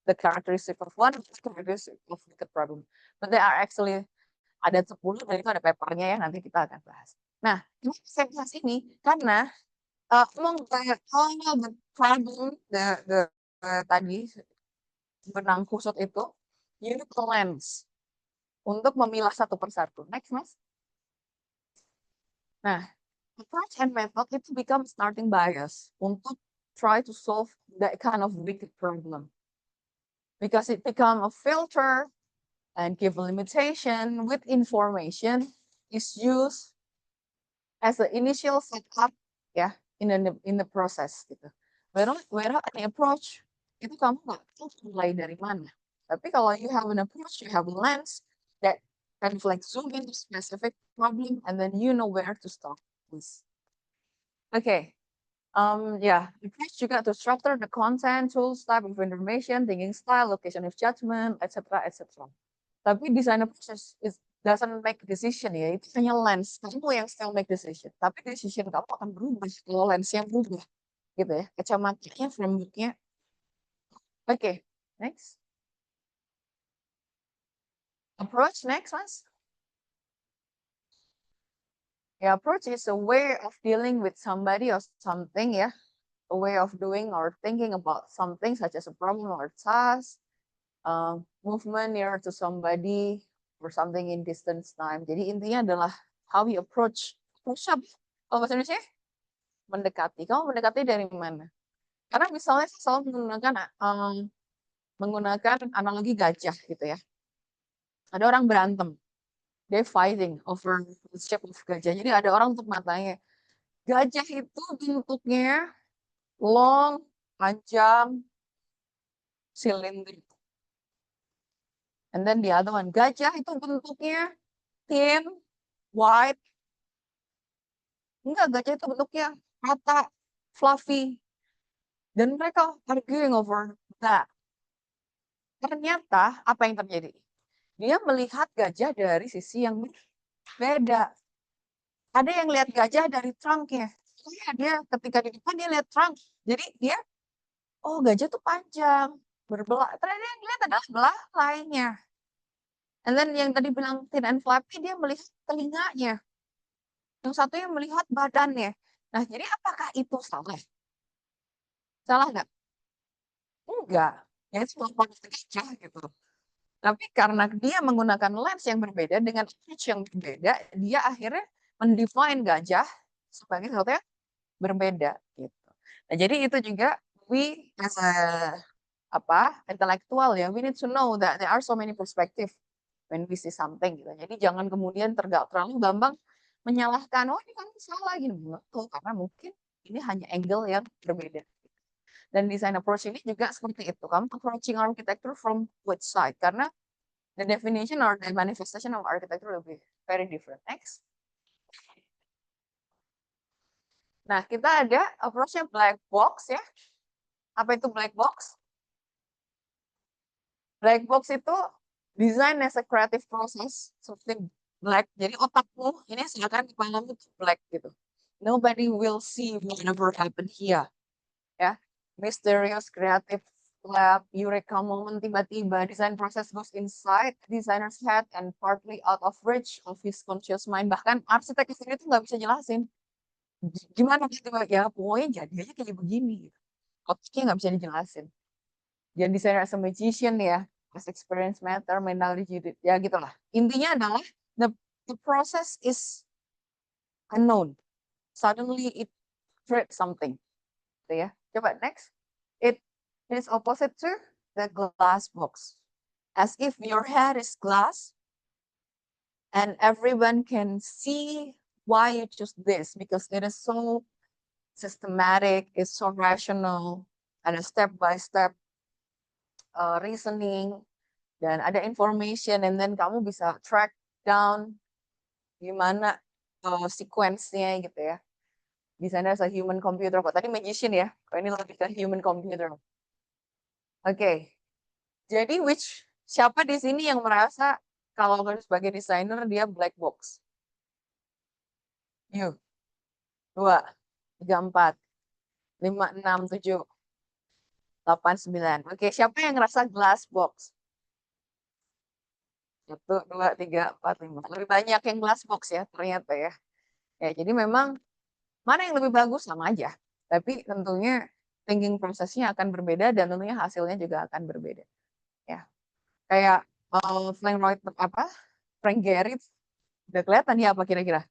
the characteristic of one characteristic of the problem. But there are actually ada 10 dan itu ada papernya ya nanti kita akan bahas. Nah, ini saya bahas ini karena among all the problem tadi benang kusut itu you need a lens untuk memilah satu persatu. Next, Mas. Nah, approach and method itu become starting bias untuk try to solve that kind of big problem. Because it become a filter and give a limitation with information is used as the initial setup ya in the process gitu. Whereas an approach itu kamu nggak tahu mulai dari mana. Tapi kalau you have an approach, you have a lens that kind of like zoom into specific problem and then you know where to start with. Okay. Yeah, approach juga to structure the content, tools, type of information, thinking style, location of judgment, etc. etc. Tapi design process is doesn't make decision ya, itu hanya lens. Kamu yang still make decision, tapi decision kamu akan berubah kalau lensnya berubah, gitu ya. Kacamatanya, frameworknya. Oke, next. Approach next, Mas. Yeah, approach is a way of dealing with somebody or something, yeah. A way of doing or thinking about something such as a problem or task. movement near to somebody or something in distance time. Jadi intinya adalah how you approach up. Kalau bahasa Indonesia mendekati. Kamu mendekati dari mana? Karena misalnya saya selalu menggunakan analogi gajah gitu ya. Ada orang berantem, they fighting over the shape of gajah. Jadi ada orang untuk matanya. Gajah itu bentuknya long, panjang, silinder. And then the other one, gajah itu bentuknya thin, wide. Enggak, gajah itu bentuknya rata, fluffy. Dan mereka arguing over that. Ternyata apa yang terjadi? Dia melihat gajah dari sisi yang berbeda. Ada yang lihat gajah dari trunknya. Dia ketika di depan dia lihat trunk. Jadi dia, oh gajah tuh panjang, berbelah. Ternyata yang lihat adalah belah lainnya. And then yang tadi bilang thin and fluffy, dia melihat telinganya. Yang satunya melihat badannya. Nah, jadi apakah itu salah? Salah nggak? Enggak. Ya itu gajah gitu. Tapi karena dia menggunakan lens yang berbeda dengan approach yang berbeda, dia akhirnya mendefine gajah sebagai sesuatu yang berbeda gitu. Nah, jadi itu juga we as a intelektual ya, we need to know that there are so many perspective when we see something gitu. Jadi jangan kemudian terlalu gampang menyalahkan, oh ini kan salah gini, betul karena mungkin ini hanya angle yang berbeda. Dan design approach ini juga seperti itu. Kamu approaching architecture from which side? Karena the definition or the manifestation of architecture will be very different. Next. Nah, kita ada approach-nya black box ya. Apa itu black box? Black box itu design as a creative process, seperti black. Jadi otakmu ini seakan kepalamu itu black gitu. Nobody will see whatever happened here. Ya, mysterious creative lab, eureka moment tiba-tiba design process goes inside designer's head and partly out of reach of his conscious mind. Bahkan arsitek sendiri itu nggak bisa jelasin gimana gitu ya, pokoknya jadi aja kayak begini. Otaknya nggak bisa dijelasin. Dia designer as a magician ya, as experience matter, knowledge ya gitulah. Intinya adalah the process is unknown. Suddenly it creates something. Gitu ya. Coba next. It is opposite to the glass box. As if your head is glass and everyone can see why you choose this because it is so systematic, it's so rational, ada step-by-step reasoning, dan ada information, and then kamu bisa track down gimana sequence-nya gitu ya. Di sana ada human computer kok. Tadi magician ya, kok ini lebih ke human computer. Oke, jadi siapa di sini yang merasa kalau sebagai desainer dia black box? Yuk, 2, 3, 4, 5, 6, 7, 8, 9. Oke, siapa yang ngerasa glass box? 1, 2, 3, 4, 5. Lebih banyak yang glass box ya ternyata ya. Ya, jadi memang mana yang lebih bagus sama aja. Tapi tentunya thinking prosesnya akan berbeda dan tentunya hasilnya juga akan berbeda. Ya. Kayak Frank Gehry udah kelihatan ya apa kira-kira?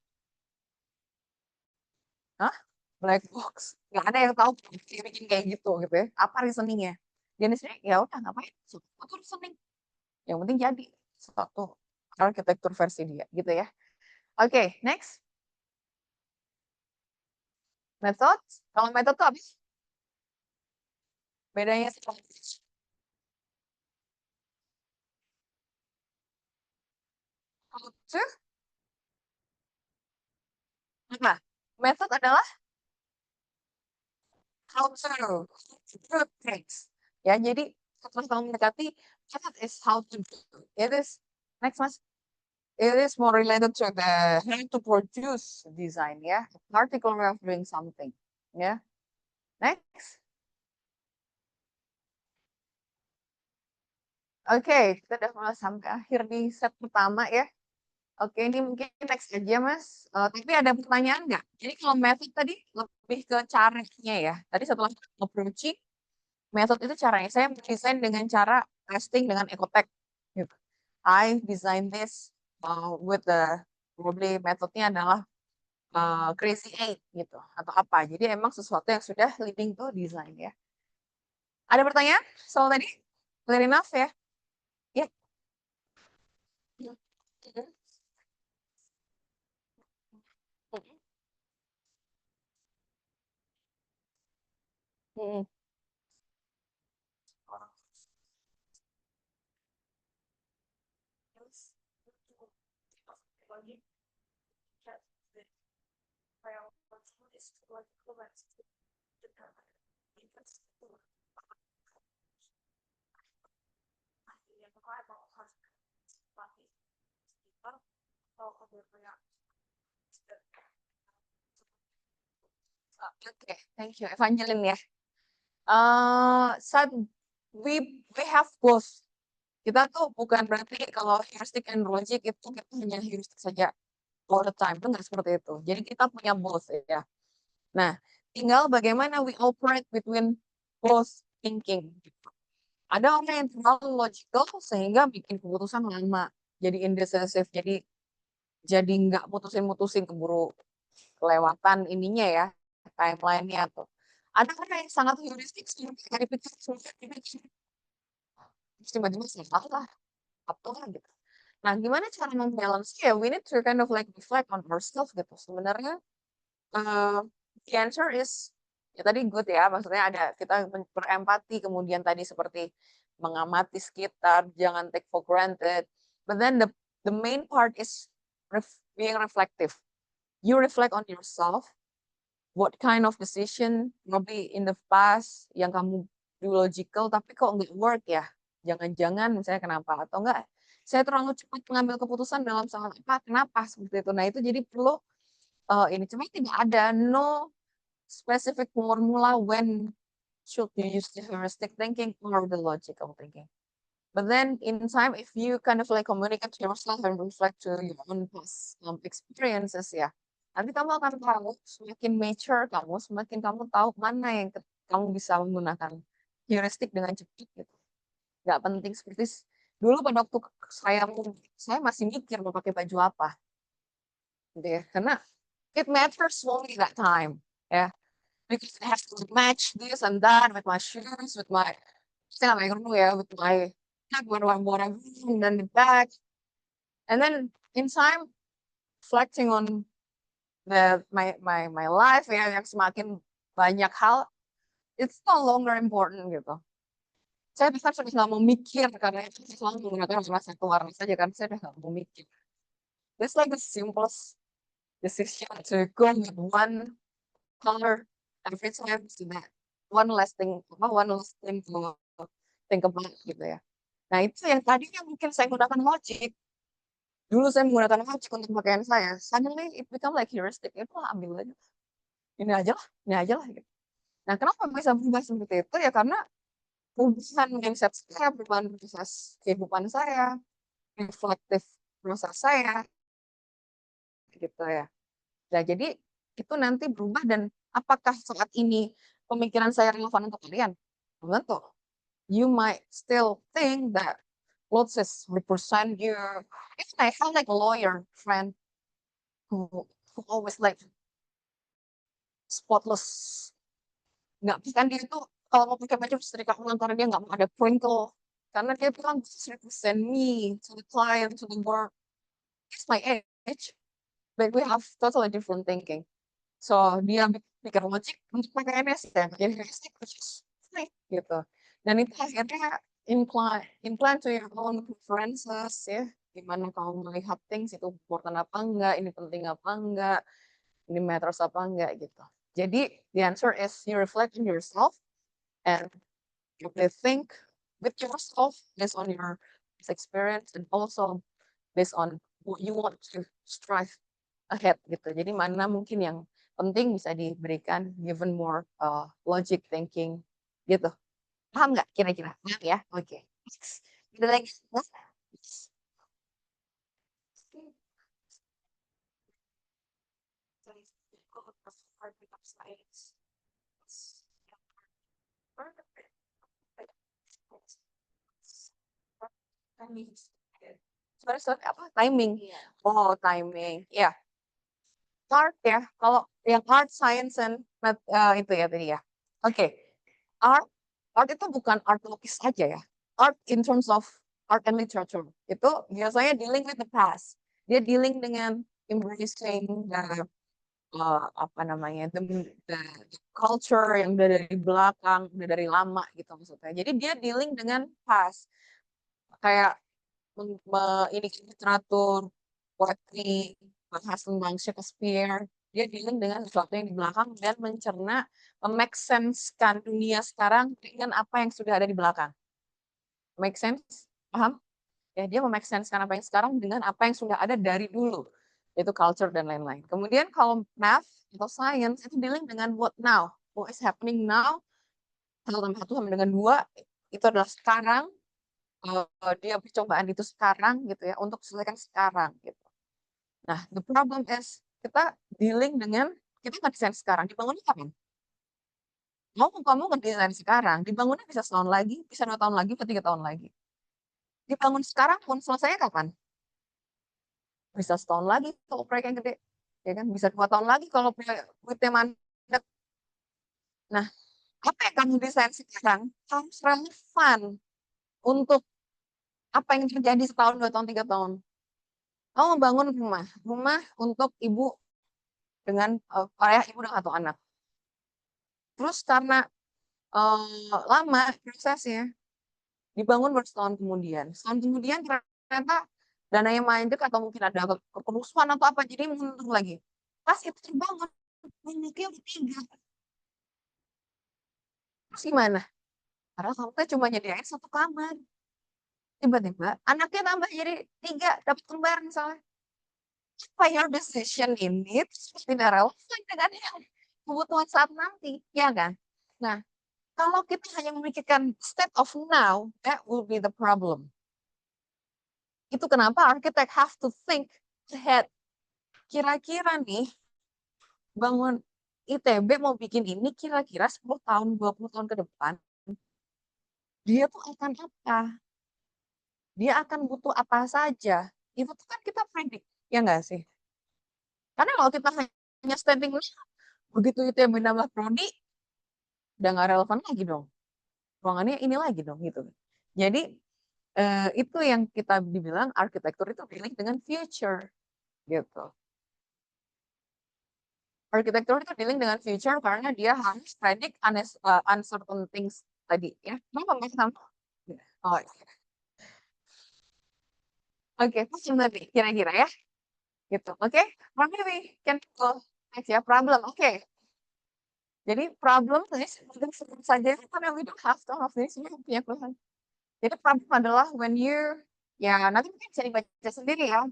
Hah? Black box. Nggak ada yang tahu dia bikin kayak gitu ya. Apa reasoningnya? Jenisnya ya udah ngapain? Itu reasoning. Yang penting jadi satu arsitektur versi dia gitu ya. Oke, next. Method. Kalau method tuh apa? Bedanya seperti culture apa? Method adalah culture, things. Ya, jadi setelah kamu mendekati, method is how to do. It is next mas. It is more related to the how to produce design ya, particular way of doing something. Ya, next. Oke, kita udah mulai sampai akhir di set pertama ya. Oke, ini mungkin next aja mas. Tapi ada pertanyaan nggak? Jadi kalau method tadi lebih ke caranya ya. Tadi setelah approaching, method itu caranya. Saya mendesain dengan cara testing dengan Ecotech. I design this with the probably metodenya adalah Crazy Eight gitu atau apa. Jadi emang sesuatu yang sudah leading to design ya. Ada pertanyaan soal tadi? Clear enough ya? Ya. Hmm. Oke, thank you, Evangeline ya. Saat we have both. Kita tuh bukan berarti kalau heuristic and logic itu kita hanya heuristic saja all the time. Itu nggak seperti itu. Jadi kita punya both ya. Nah, tinggal bagaimana we operate between both thinking. Ada orang yang terlalu logical sehingga bikin keputusan lama, jadi indecisive, jadi nggak mutusin keburu kelewatan ininya ya, timeline-nya tuh. Ada orang yang sangat heuristik, dari pikir, terus tiba-tiba salah lah gitu. Nah, gimana cara membalance ya? We need to kind of like reflect on ourselves gitu. Sebenarnya the answer is ya tadi good ya, maksudnya ada kita berempati, kemudian tadi seperti mengamati sekitar, jangan take for granted. But then the main part is being reflective. You reflect on yourself, what kind of decision maybe in the past yang kamu do logical tapi kok nggak work ya? Jangan-jangan misalnya kenapa atau enggak saya terlalu cepat mengambil keputusan dalam soal apa, kenapa seperti itu. Nah, itu jadi perlu ini cuma tidak ada no specific formula when should you use the heuristic thinking or the logical thinking. But then in time, if you kind of like communicate to yourself and reflect to your own past experiences ya, nanti kamu akan tahu semakin mature kamu, semakin kamu tahu mana yang kamu bisa menggunakan heuristik dengan cepat gitu. Nggak penting seperti dulu pada waktu saya masih mikir mau pakai baju apa, gitu ya. Karena it matters only that time, ya. Because it has to match this and that with my shoes, with my saya nggak pakai ya, with my tag, what I'm wearing, and then the bag. And then in time, reflecting on my life ya, yang semakin banyak hal, it's no longer important gitu. Saya bahkan sudah nggak mau mikir karena itu saya selalu menggunakan warna satu warna saja kan saya udah nggak mau mikir. It's like the simplest decision to go with one color every time to that one less thing to think about gitu ya. Nah, itu yang tadinya mungkin saya gunakan logic. Dulu saya menggunakan logic untuk pakaian saya. Suddenly it become like heuristic. Itu ambil aja. Ini aja lah gitu. Nah, kenapa bisa berubah seperti itu ya karena perubahan mindset saya, perubahan proses kehidupan saya, reflektif proses saya gitu ya. Nah, jadi itu nanti berubah dan apakah saat ini pemikiran saya relevan untuk kalian? Belum tentu. You might still think that clothes represent you. Even I have like a lawyer friend who always like spotless. Nggak kan dia tuh kalau mau pakai baju setrika ulang karena dia nggak mau ada crinkle. Karena dia bilang this represent me to the client, to the work. It's my age, but we have totally different thinking. So dia pikir logik untuk pakaiannya sih ya, pakai heuristic which is fine gitu. Dan itu akhirnya incline to your own preferences ya, gimana kamu melihat things itu important apa enggak, ini penting apa enggak, ini matters apa enggak gitu. Jadi the answer is you reflect on yourself and you think with yourself based on your experience and also based on what you want to strive ahead gitu. Jadi mana mungkin yang penting bisa diberikan given more logic thinking gitu. Paham nggak kira-kira? Paham ya? Oke. Next. Ada lagi? sorry, apa? Timing. Iya. Oh, timing. Ya. Art ya, kalau yang art, science, and itu ya tadi ya. Oke. Art, art itu bukan art lukis aja ya. Art in terms of art and literature. Itu biasanya dealing with the past. Dia dealing dengan embracing the apa namanya, the culture yang udah dari belakang, udah dari lama gitu maksudnya. Jadi dia dealing dengan past. Kayak ini literatur, poetry, bahas tentang Shakespeare. Dia dealing dengan sesuatu yang di belakang dan mencerna, make sense-kan dunia sekarang dengan apa yang sudah ada di belakang. Make sense? Paham? Ya, dia make sense-kan apa yang sekarang dengan apa yang sudah ada dari dulu. Itu culture dan lain-lain. Kemudian kalau math atau science itu dealing dengan what now. What is happening now. 1+1 sama dengan 2 itu adalah sekarang. Dia percobaan itu sekarang gitu ya, untuk selesaikan sekarang gitu. Nah, the problem is kita dealing dengan kita ngedesain sekarang, dibangunnya kapan? Kamu ngedesain sekarang, dibangunnya bisa setahun lagi, bisa 2 tahun lagi, atau 3 tahun lagi. Dibangun sekarang pun selesainya kapan? Bisa setahun lagi kalau proyek yang gede, ya kan? Bisa 2 tahun lagi kalau duitnya mandek. Nah, apa yang kamu desain sekarang harus relevan untuk apa yang terjadi setahun, 2 tahun, 3 tahun. Kamu membangun rumah untuk ibu dengan ayah, ibu dan 1 anak. Terus karena lama prosesnya, dibangun baru setahun kemudian. Setahun kemudian ternyata dananya mandek atau mungkin ada kerusuhan atau apa, jadi mundur lagi. Pas itu terbangun, miliknya udah 3. Terus gimana? Padahal kamu tuh cuma nyediain 1 kamar. Tiba-tiba anaknya tambah jadi 3, dapat kembar misalnya. Apa your decision ini terus tidak relevan dengan yang kebutuhan saat nanti, ya kan? Nah, kalau kita hanya memikirkan state of now, that will be the problem. Itu kenapa architect have to think ahead. Kira-kira nih, bangun ITB mau bikin ini kira-kira 10 tahun, 20 tahun ke depan, dia tuh akan apa? Dia akan butuh apa saja? Itu tuh kan kita predik, ya nggak sih? Karena kalau kita hanya standing begitu ITB nambah prodi, udah nggak relevan lagi dong. Ruangannya ini lagi dong gitu. Jadi itu yang kita dibilang arsitektur itu dealing dengan future gitu. Arsitektur itu dealing dengan future karena dia harus predict uncertain things tadi ya. Kenapa Mas Sam? Oh, iya. Oke, paham tadi kira-kira ya. Gitu. Oke, probably we can go next ya. Problem. Oke. Jadi problem this sebut saja karena we don't have to have this, we punya keluhan. Jadi problem adalah when you ya nanti mungkin bisa dibaca sendiri ya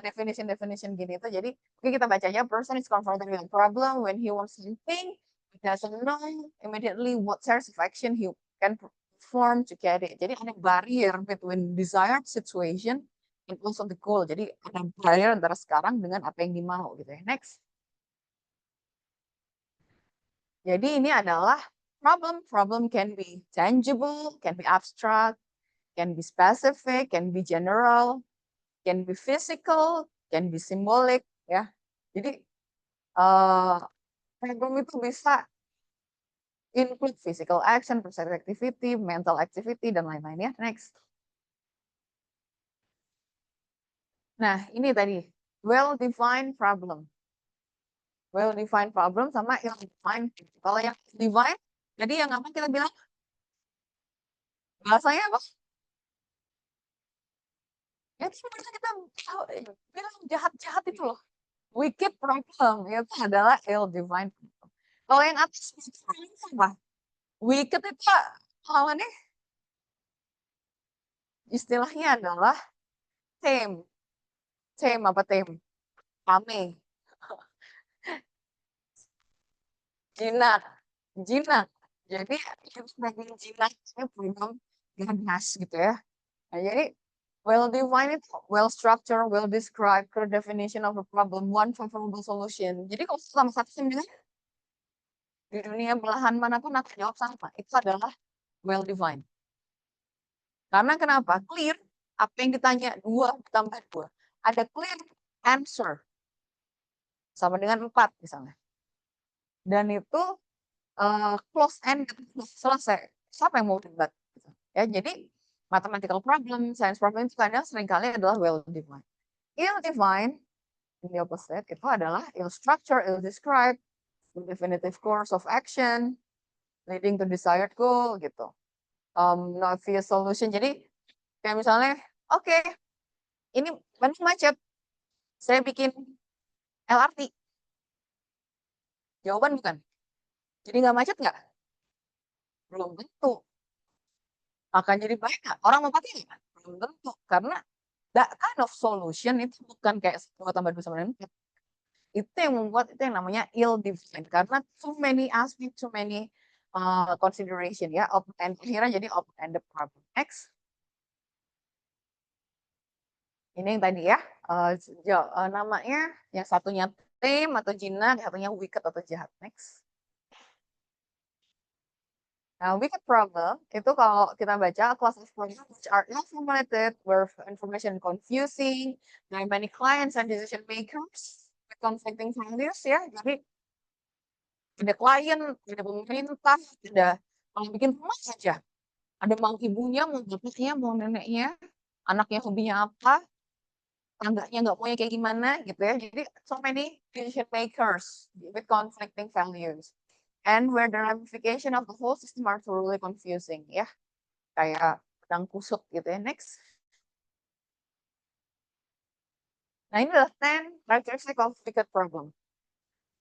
definition gini itu. Jadi oke kita baca aja person is confronted with a problem when he wants something, he doesn't know immediately what course of action he can perform to get it. Jadi ada barrier between desired situation and also the goal. Jadi ada barrier antara sekarang dengan apa yang dimau gitu ya. Next. Jadi ini adalah problem. Problem can be tangible, can be abstract, can be specific, can be general, can be physical, can be symbolic, ya. Jadi problem itu bisa include physical action, perceptual activity, mental activity, dan lain-lain ya. Next. Nah, ini tadi well-defined problem. Well-defined problem sama ill-defined. Kalau yang defined, jadi yang apa kita bilang? Bahasanya apa? Ya, itu bisa kita bilang jahat-jahat itu loh. Wicked problem itu adalah ill-defined problem. Kalau yang atas itu apa? Wicked itu lawannya istilahnya adalah tame. Tame apa tame? Tame. Jinak. Jinak. Jadi kita sebagai jinak itu program ganas gitu ya. Nah, jadi well-defined itu well-structured, well-described, clear definition of a problem, one favorable solution. Jadi kalau sama satu sembilan di dunia belahan manapun akan jawab sama. Itu adalah well-defined. Karena kenapa? Clear, Apa yang ditanya 2 ditambah 2. Ada clear answer. Sama dengan 4 misalnya. Dan itu close end selesai. Siapa yang mau debat? Gitu. Ya, jadi mathematical problem, science problem itu kadang seringkali adalah well defined. Ill defined, in the opposite, itu adalah ill structure, ill described, definitive course of action, leading to desired goal gitu. No obvious solution. Jadi kayak misalnya, oke, ini Bandung macet, saya bikin LRT. Jawaban bukan. Jadi nggak macet nggak? Belum tentu. Akan jadi baik nggak? Orang mau pakai nggak? Belum tentu. Karena that kind of solution itu bukan kayak 2 tambah 2 sama dengan 4. Itu yang membuat itu yang namanya ill defined. Karena too many aspect, too many consideration ya. And akhirnya jadi open-ended problem. Next. Ini yang tadi ya. Namanya yang satunya tame atau jinak, yang satunya wicked atau jahat. Next. Nah, wicked problem itu kalau kita baca class of problems which are not formulated, where information confusing, there are many clients and decision makers with conflicting values ya. Jadi ada klien, ada pemerintah, ada kalau bikin rumah saja. Ada mau ibunya, mau bapaknya, mau neneknya, anaknya hobinya apa, tangganya nggak maunya kayak gimana gitu ya. Jadi so many decision makers with conflicting values. And where the ramification of the whole system are truly confusing ya. Kayak pedang kusut gitu ya. Next. Nah ini adalah 10 characteristic of wicked problem.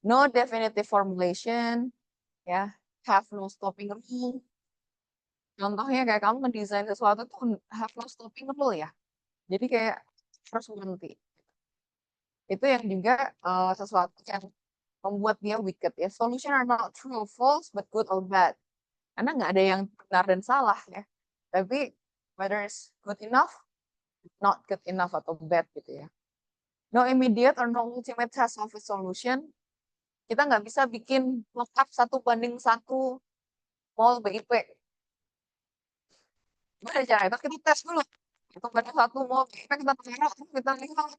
No definitive formulation, ya, have no stopping rule. Contohnya kayak kamu ngedesain sesuatu tuh have no stopping rule ya. Jadi kayak harus berhenti. Itu yang juga sesuatu yang membuat dia wicked ya. Solution are not true or false, but good or bad. Karena nggak ada yang benar dan salah ya. Tapi whether it's good enough, not good enough atau bad gitu ya. No immediate or no ultimate test of a solution. Kita nggak bisa bikin lengkap 1:1 mol BIP. Gimana cara itu? Kita tes dulu. 1:1 mol BIP kita taruh, terus kita lihat,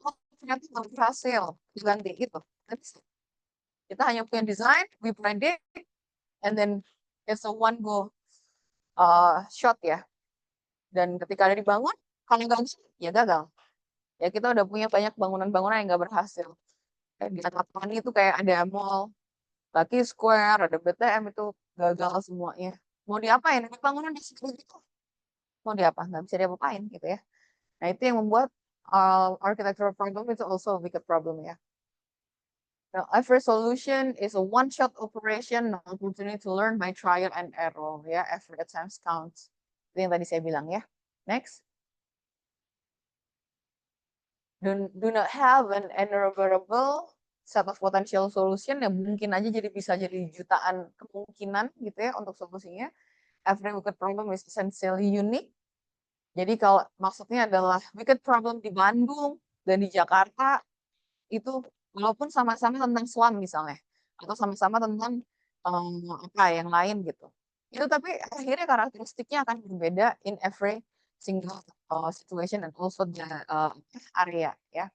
oh ternyata nggak berhasil. Diganti gitu. Kita hanya punya desain, we predict, and then it's a one go shot ya. Dan ketika ada dibangun, kalau gagal, ya gagal. Ya kita udah punya banyak bangunan-bangunan yang nggak berhasil. Kayak di Tapanuli itu kayak ada mall, Lucky Square, ada BTM itu gagal semuanya. Mau diapain? Ada bangunan di situ gitu. Mau diapa? Nggak bisa diapa-apain gitu ya. Nah itu yang membuat architectural problem itu also a wicked problem ya. Now, every solution is a one-shot operation, no opportunity to learn by trial and error ya. Every attempt counts. Itu yang tadi saya bilang ya. Next. Do not have an enumerable set of potential solution yang mungkin aja bisa jadi jutaan kemungkinan gitu ya untuk solusinya. Every wicked problem is essentially unique. Jadi kalau maksudnya adalah wicked problem di Bandung dan di Jakarta itu walaupun sama-sama tentang SWAM misalnya atau sama-sama tentang apa yang lain gitu. Itu tapi akhirnya karakteristiknya akan berbeda in every single situation and also the area ya.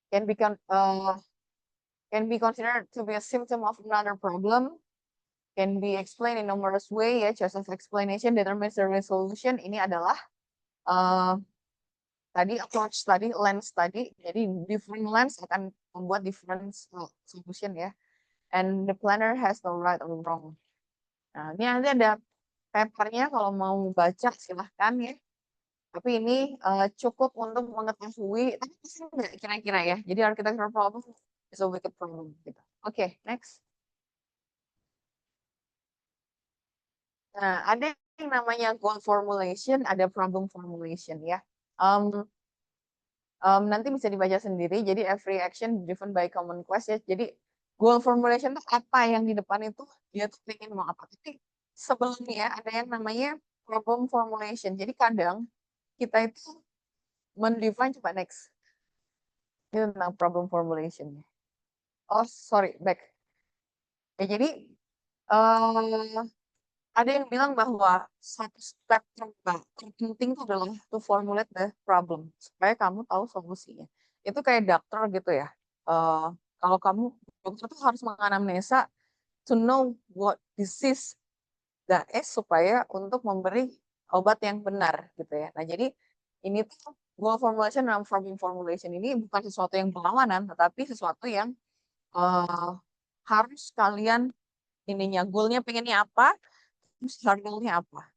Can be considered to be a symptom of another problem. Can be explained in numerous way ya. Choice of explanation determines the resolution. Ini adalah tadi approach tadi, lens tadi. Jadi different lens akan membuat different solution ya. And the planner has no right or wrong. Nah, ini nanti ada papernya kalau mau baca silahkan ya. Tapi ini cukup untuk mengetahui, tapi pasti nggak kira-kira ya. Jadi architectural problem is a wicked problem gitu. Oke, next. Nah, ada yang namanya goal formulation, ada problem formulation ya. Nanti bisa dibaca sendiri. Jadi every action driven by common quest ya. Jadi goal formulation itu apa yang di depan itu dia tuh pengen mau apa. Tapi sebelumnya ada yang namanya problem formulation. Jadi kadang kita itu mendefine coba next. Ini tentang problem formulation. Oh sorry back. Ya jadi ada yang bilang bahwa satu step terpenting itu adalah to formulate the problem supaya kamu tahu solusinya. Itu kayak dokter gitu ya. Kalau kamu dokter tuh harus menganamnesa to know what disease that is supaya untuk memberi obat yang benar gitu ya. Nah, jadi ini tuh goal formulation dan problem formulation ini bukan sesuatu yang berlawanan, tetapi sesuatu yang harus kalian ininya goalnya pengennya apa, terus hurdle-nya apa.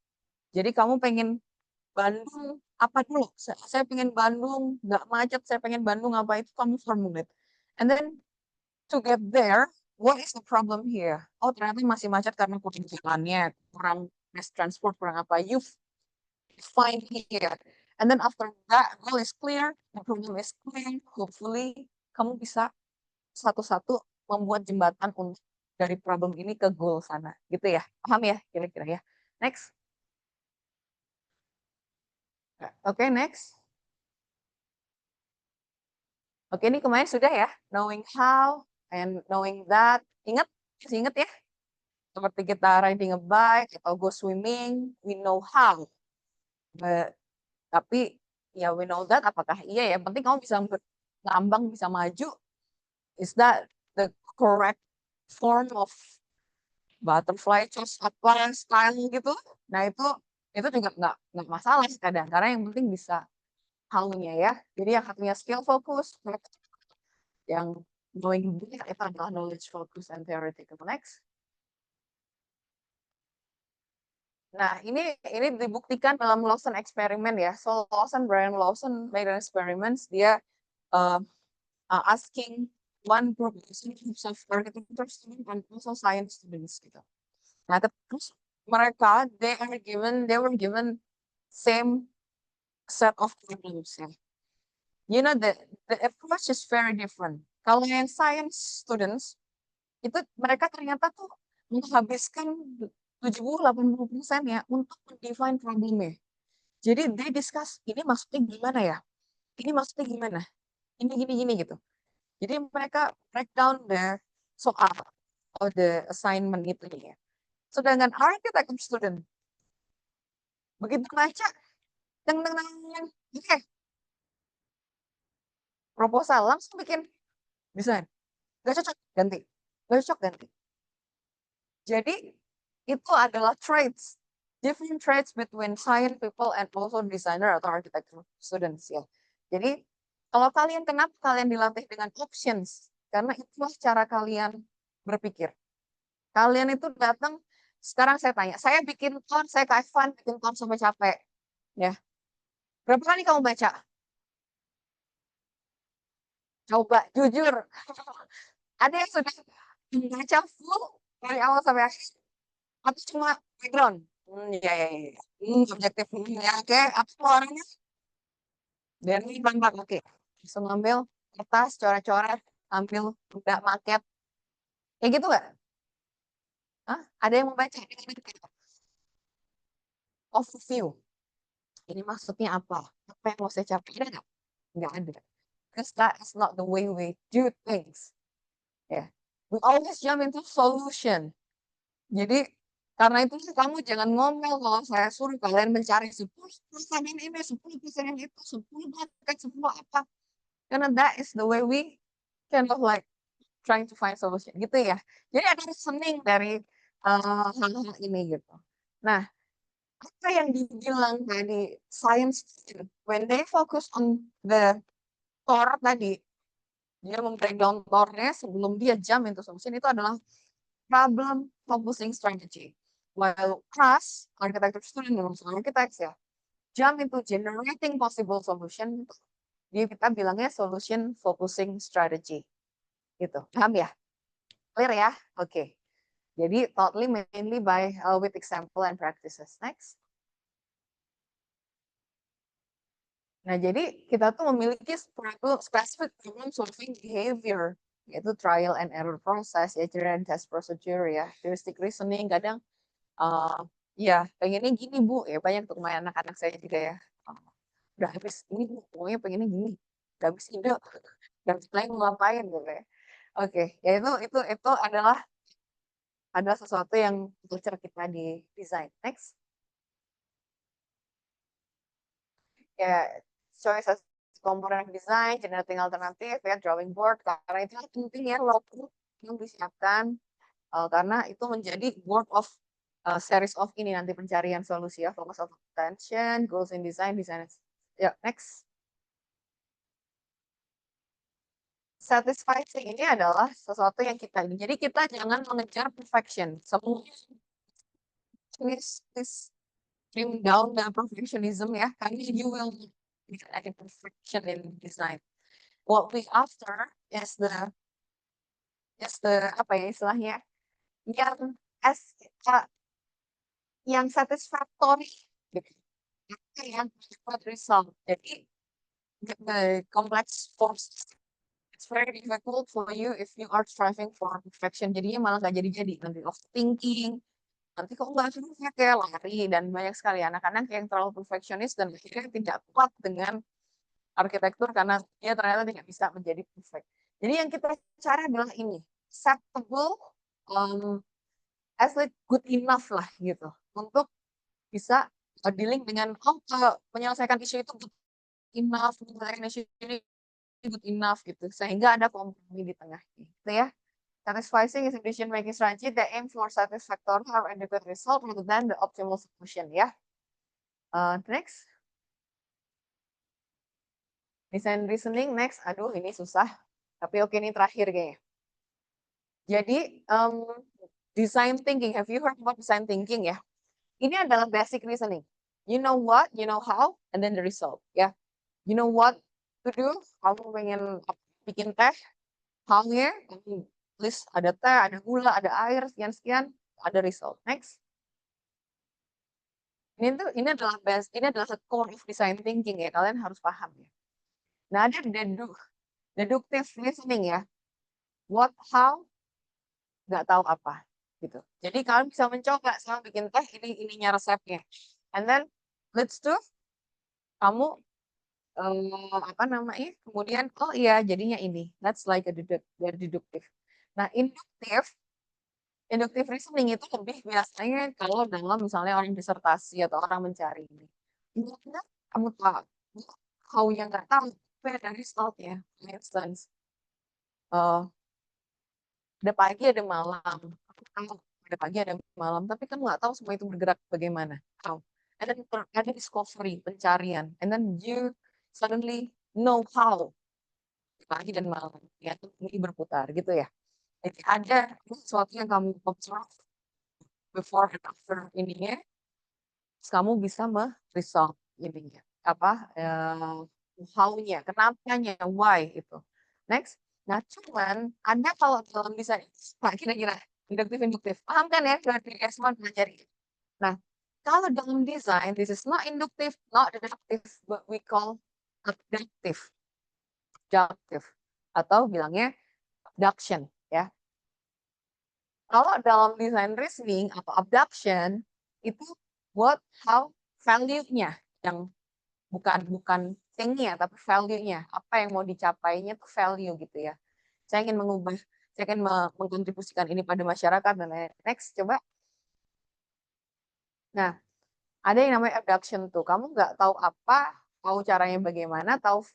Jadi kamu pengen Bandung apa dulu? Saya pengen Bandung nggak macet, saya pengen Bandung apa itu kamu formulate. And then to get there, what is the problem here? Oh ternyata masih macet karena kurang jalannya, kurang mass transport, kurang apa. You find here. And then after that goal is clear, the problem is clear, hopefully kamu bisa satu-satu membuat jembatan untuk dari problem ini ke goal sana. Gitu ya. Paham ya kira-kira ya. Next. Oke, next. Oke, ini kemarin sudah ya. Knowing how and knowing that. Ingat? Masih ingat ya? Seperti kita riding a bike atau go swimming, we know how. Tapi ya we know that, apakah iya ya? Yang penting kamu bisa ngambang, bisa maju. Is that the correct form of butterfly choice apa style gitu? Nah itu juga nggak masalah sih kadang. Karena yang penting bisa how-nya ya. Jadi yang satunya skill focus, yang knowing itu adalah knowledge focus and theoretical. Next. Nah, ini dibuktikan dalam Lawson eksperimen ya. So Brian Lawson made an experiments. Dia asking one group of architecture students and also science students gitu. Nah, terus mereka they were given same set of problems ya. You know the approach is very different. Kalau yang science students itu mereka ternyata tuh menghabiskan 70-80% ya untuk define problemnya. Jadi they discuss ini maksudnya gimana ya? Ini maksudnya gimana? Ini gini gitu. Jadi mereka break down the soal atau the assignment itu ya. Sedangkan architecture student begitu baca, deng deng deng, oke, proposal langsung bikin desain. Gak cocok ganti, gak cocok ganti. Jadi itu adalah traits, different traits between science people and also designer atau architecture students ya. Jadi kalau kenapa kalian dilatih dengan options? Karena itulah cara kalian berpikir. Kalian itu datang, sekarang saya tanya, saya bikin ton, saya ke Evan, bikin ton sampai capek. Ya. Berapa kali kamu baca? Coba, jujur. Ada yang sudah membaca full dari awal sampai akhir? Atau cuma background? Ya, ya, ya. Objektif. Ya, oke. Apa orangnya? Dari bangkak, oke. Langsung ngambil kertas, coret-coret, ambil udah maket. Kayak gitu nggak? Hah? Ada yang mau baca? Overview. Ini maksudnya apa? Apa yang mau saya capai? Ada nggak? Nggak ada. Because that is not the way we do things. Ya. We always jump into solution. Jadi karena itu kamu jangan ngomel kalau saya suruh kalian mencari 10% ini, 10% itu, 10 paket, 10 apa. Karena that is the way we kind of like trying to find solution gitu ya. Jadi ada reasoning dari hal-hal ini gitu. Nah, apa yang dibilang tadi science when they focus on the core tadi, dia membreakdown core-nya sebelum dia jump into solution itu adalah problem focusing strategy. While us, architecture student dan architects ya, jump into generating possible solution, dia kita bilangnya solution focusing strategy. Gitu. Paham ya? Clear ya? Oke. Okay. Jadi totally mainly by with example and practices. Next. Nah, jadi kita tuh memiliki specific problem solving behavior, yaitu trial and error process, ya, and test procedure ya, heuristic reasoning, kadang ya pengennya gini Bu, ya banyak tuh main anak-anak saya juga ya. Udah habis ini Bu, pokoknya pengennya gini. Udah habis ide, dan lain mau ngapain gitu ya. Oke, ya itu adalah ada sesuatu yang culture kita di desain. Next. Ya, choice as component design, generating alternatif, ya, drawing board, karena itu penting ya, logbook yang disiapkan, karena itu menjadi board of series of ini nanti pencarian solusi ya, focus of attention, goals in design, design. Ya, next. Satisfying ini adalah sesuatu yang kita ingin. Jadi kita jangan mengejar perfection. Semua please trim down the perfectionism ya, karena you will get any perfection in design. What we after is the apa ya istilahnya yang as yang satisfactory gitu. Yang dapat result. Jadi the complex force it's very difficult for you if you are striving for perfection. Jadinya malah nggak jadi-jadi nanti overthinking. Nanti kok nggak perfect ya lari dan banyak sekali anak-anak yang terlalu perfeksionis dan akhirnya tidak kuat dengan arsitektur karena dia ternyata tidak bisa menjadi perfect. Jadi yang kita cari adalah ini acceptable, as like good enough lah gitu untuk bisa dealing dengan menyelesaikan isu itu good enough, menyelesaikan isu ini good enough gitu sehingga ada kompromi di tengah gitu ya. Satisfying is a decision making strategy that aim for satisfactory or adequate result rather than the optimal solution ya. Next. Design reasoning next. Aduh ini susah. Tapi oke ini terakhir kayaknya. Jadi design thinking. Have you heard about design thinking ya? Ini adalah basic reasoning. You know what, you know how, and then the result ya. You know what to do. Kamu pengen bikin teh. How-nya, list ada teh, ada gula, ada air, sekian-sekian, ada result. Next. Ini adalah the core of design thinking ya, kalian harus paham ya. Nah, ada deductive reasoning ya. What, how, nggak tahu apa gitu. Jadi kalian bisa mencoba sama bikin teh ininya resepnya. And then let's do kamu apa namanya? Kemudian oh iya jadinya ini. That's like a deductive. Nah, inductive reasoning itu lebih biasanya kalau dalam misalnya orang disertasi atau orang mencari ini. Intinya kamu tahu, how yang nggak tahu, tapi ada result-nya. For instance, ada pagi ada malam. Aku tahu ada pagi ada malam, tapi kamu nggak tahu semua itu bergerak bagaimana. How? And then ada discovery, pencarian. And then you suddenly know how pagi dan malam. Ya, ini berputar gitu ya. Jadi ada sesuatu yang kamu observe before and after ininya, terus kamu bisa meresolve ininya apa how-nya, kenapanya, why itu. Next. Nah, cuman ada kalau dalam desain kira-kira induktif, paham kan ya dari S1 pelajari. Nah, kalau dalam desain, this is not inductive, not deductive, but we call abductive, atau bilangnya abduction ya. Kalau dalam design reasoning atau abduction itu what, how, value-nya yang bukan thing-nya tapi value-nya. Apa yang mau dicapainya itu value gitu ya. Saya ingin mengkontribusikan ini pada masyarakat dan lain-lain. Next, coba. Nah, ada yang namanya abduction tuh. Kamu nggak tahu apa, tahu caranya bagaimana, tahu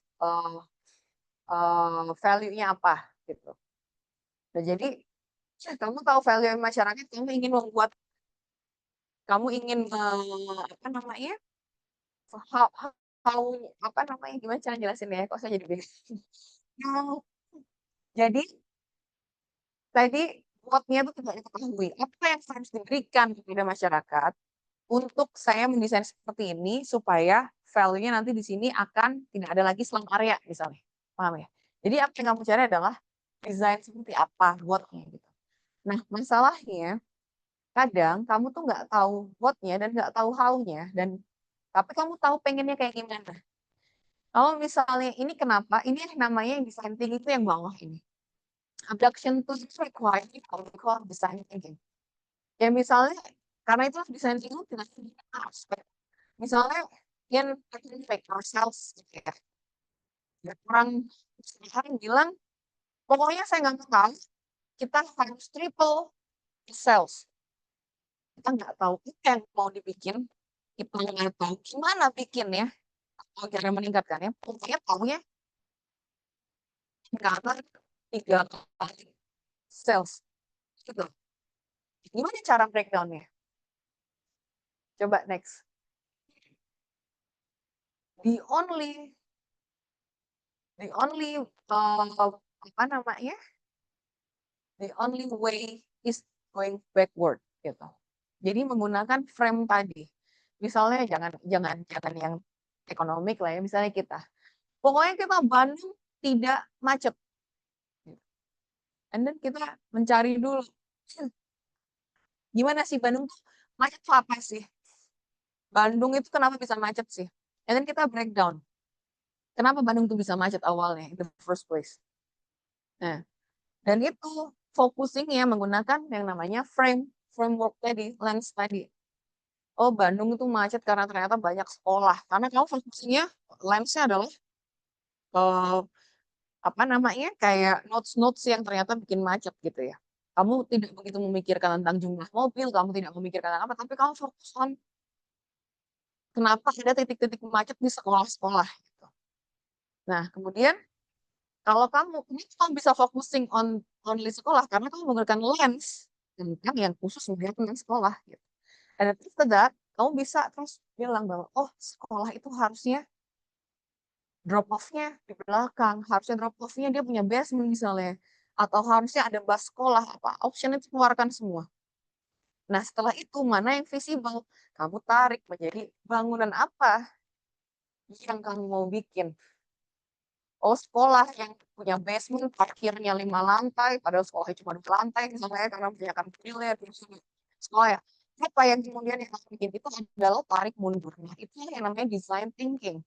value-nya apa gitu. Nah, jadi kamu tahu value masyarakat, kamu ingin apa namanya? Apa namanya? Gimana cara jelasin ya? Kok saya jadi bingung. Jadi tadi what-nya itu tidak diketahui. Apa yang harus diberikan kepada masyarakat untuk saya mendesain seperti ini supaya value-nya nanti di sini akan tidak ada lagi slum area misalnya. Paham ya? Jadi apa yang kamu cari adalah desain seperti apa what-nya gitu. Nah, masalahnya kadang kamu tuh nggak tahu what-nya dan nggak tahu how-nya dan tapi kamu tahu pengennya kayak gimana. Kalau misalnya ini kenapa? Ini namanya yang design thinking itu yang bawah ini. Abduction to require call design thinking. Ya misalnya karena itu design thinking tidak aspek. Misalnya yang fake ourselves gitu ya. Orang bilang pokoknya saya nggak tahu kita harus triple cells. Kita nggak tahu apa yang mau dibikin, kita nggak tahu gimana bikinnya, agar meningkatkannya, pokoknya taunya tingkatan 3 kali cells, gitu. Gimana cara breakdown-nya? Coba next. The only apa namanya? The only way is going backward gitu. Jadi menggunakan frame tadi. Misalnya jangan yang ekonomik lah ya, misalnya kita. Pokoknya kita Bandung tidak macet. And then kita mencari dulu. Gimana sih Bandung tuh macet tuh apa sih? Bandung itu kenapa bisa macet sih? And then kita breakdown. Kenapa Bandung tuh bisa macet awalnya in the first place? Nah, dan itu focusingnya menggunakan yang namanya framework tadi, lens tadi. Oh, Bandung itu macet karena ternyata banyak sekolah. Karena kamu focusingnya lensnya adalah eh, apa namanya kayak notes-notes yang ternyata bikin macet gitu ya. Kamu tidak begitu memikirkan tentang jumlah mobil, kamu tidak memikirkan tentang apa, tapi kamu fokus on kenapa ada titik-titik macet di sekolah-sekolah. Gitu. Nah, kemudian kalau ini kamu bisa focusing on only sekolah karena kamu menggunakan lens tentang yang khusus melihat tentang sekolah. Gitu. Dan after that, kamu bisa terus bilang bahwa oh sekolah itu harusnya drop off-nya di belakang, harusnya drop off-nya dia punya basement misalnya, atau harusnya ada bus sekolah apa, option itu keluarkan semua. Nah setelah itu mana yang visible, kamu tarik menjadi bangunan apa yang kamu mau bikin. Oh sekolah yang punya basement, parkirnya 5 lantai, padahal sekolahnya cuma 2 lantai, misalnya karena menyediakan toilet, sekolah ya. Apa yang kemudian yang kamu bikin itu adalah tarik mundur. Nah itu yang namanya design thinking.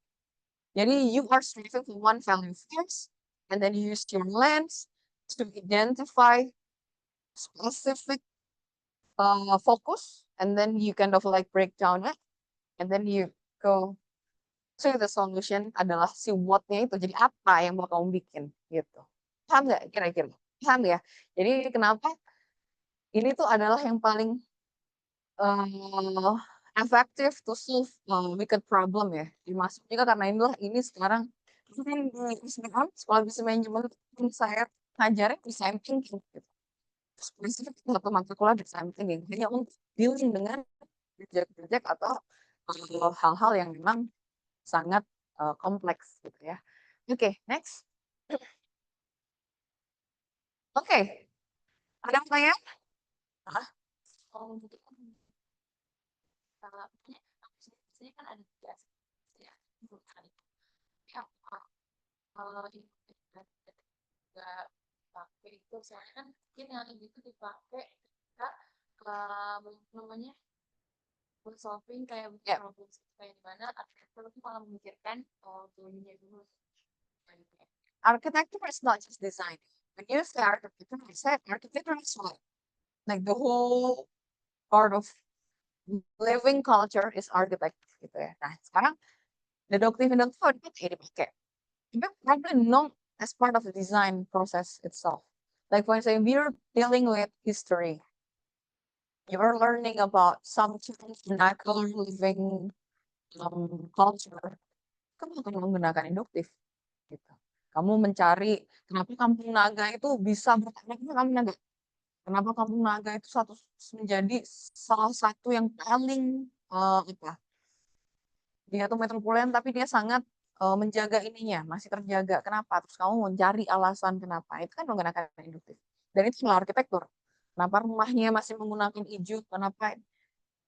Jadi you are striving for one value first, and then you use your lens to identify specific focus, and then you kind of like break down it, and then you go to the solution adalah si what-nya itu. Jadi apa yang mau kamu bikin gitu. Paham nggak kira-kira? Paham ya? Jadi kenapa ini tuh adalah yang paling uh, efektif to solve wicked problem ya. Dimasuk juga karena ini sekarang kan di SBM, sekolah bisnis manajemen saya ngajarin design thinking gitu. Spesifik satu mata kuliah design thinking hanya untuk dealing dengan project-project atau hal-hal yang memang sangat kompleks gitu ya. Oke, next. Oke, ada pertanyaan? Hah? Oh, gitu. Biasanya kan ada tiga ya. Yang kalau di nggak pakai itu soalnya kan mungkin yang itu dipakai ketika namanya buat solving kayak problem kayak gimana arsitektur itu malah memikirkan dulunya dulu. Architecture is not just design. When you say architecture, I said architecture is what? Like the whole part of living culture is architecture gitu ya. Nah sekarang deductive inductive itu dipakai. But probably not as part of the design process itself. Like for example, we're dealing with history. You're learning about some vernacular living culture. Kamu akan menggunakan induktif. Gitu. Kamu mencari kenapa Kampung Naga itu bisa bertahan. Kenapa Kampung Naga itu menjadi salah satu yang paling apa? Dia tuh metropolitan tapi dia sangat menjaga ininya, masih terjaga. Kenapa? Terus kamu mencari alasan kenapa. Itu kan menggunakan induktif. Dan itu adalah arsitektur. Kenapa rumahnya masih menggunakan ijuk? Kenapa?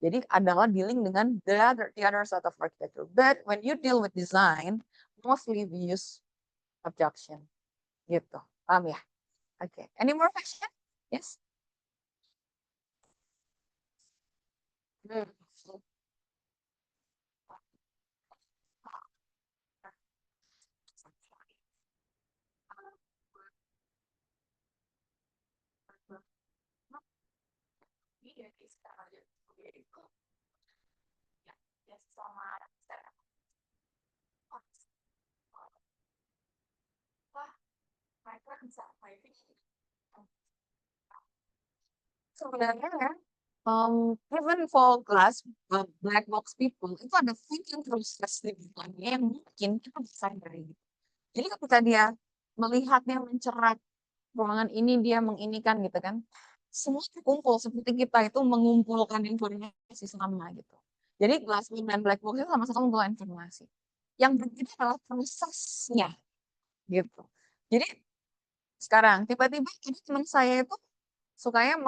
Jadi adalah dealing dengan the other side of architecture. But when you deal with design, mostly we use abstraction. Gitu. Paham ya? Oke. Any more question? Yes? Hmm. sebenarnya even for glass black box people itu ada thinking process di belakangnya yang mungkin kita bisa sadari. Jadi ketika dia melihat, dia mencerap ruangan ini, dia menginikan gitu kan. Semua terkumpul seperti kita itu mengumpulkan informasi sama gitu. Jadi glasswing dan black box itu sama-sama mengumpulkan informasi. Yang berbeda adalah prosesnya gitu. Jadi sekarang tiba-tiba ini teman saya itu sukanya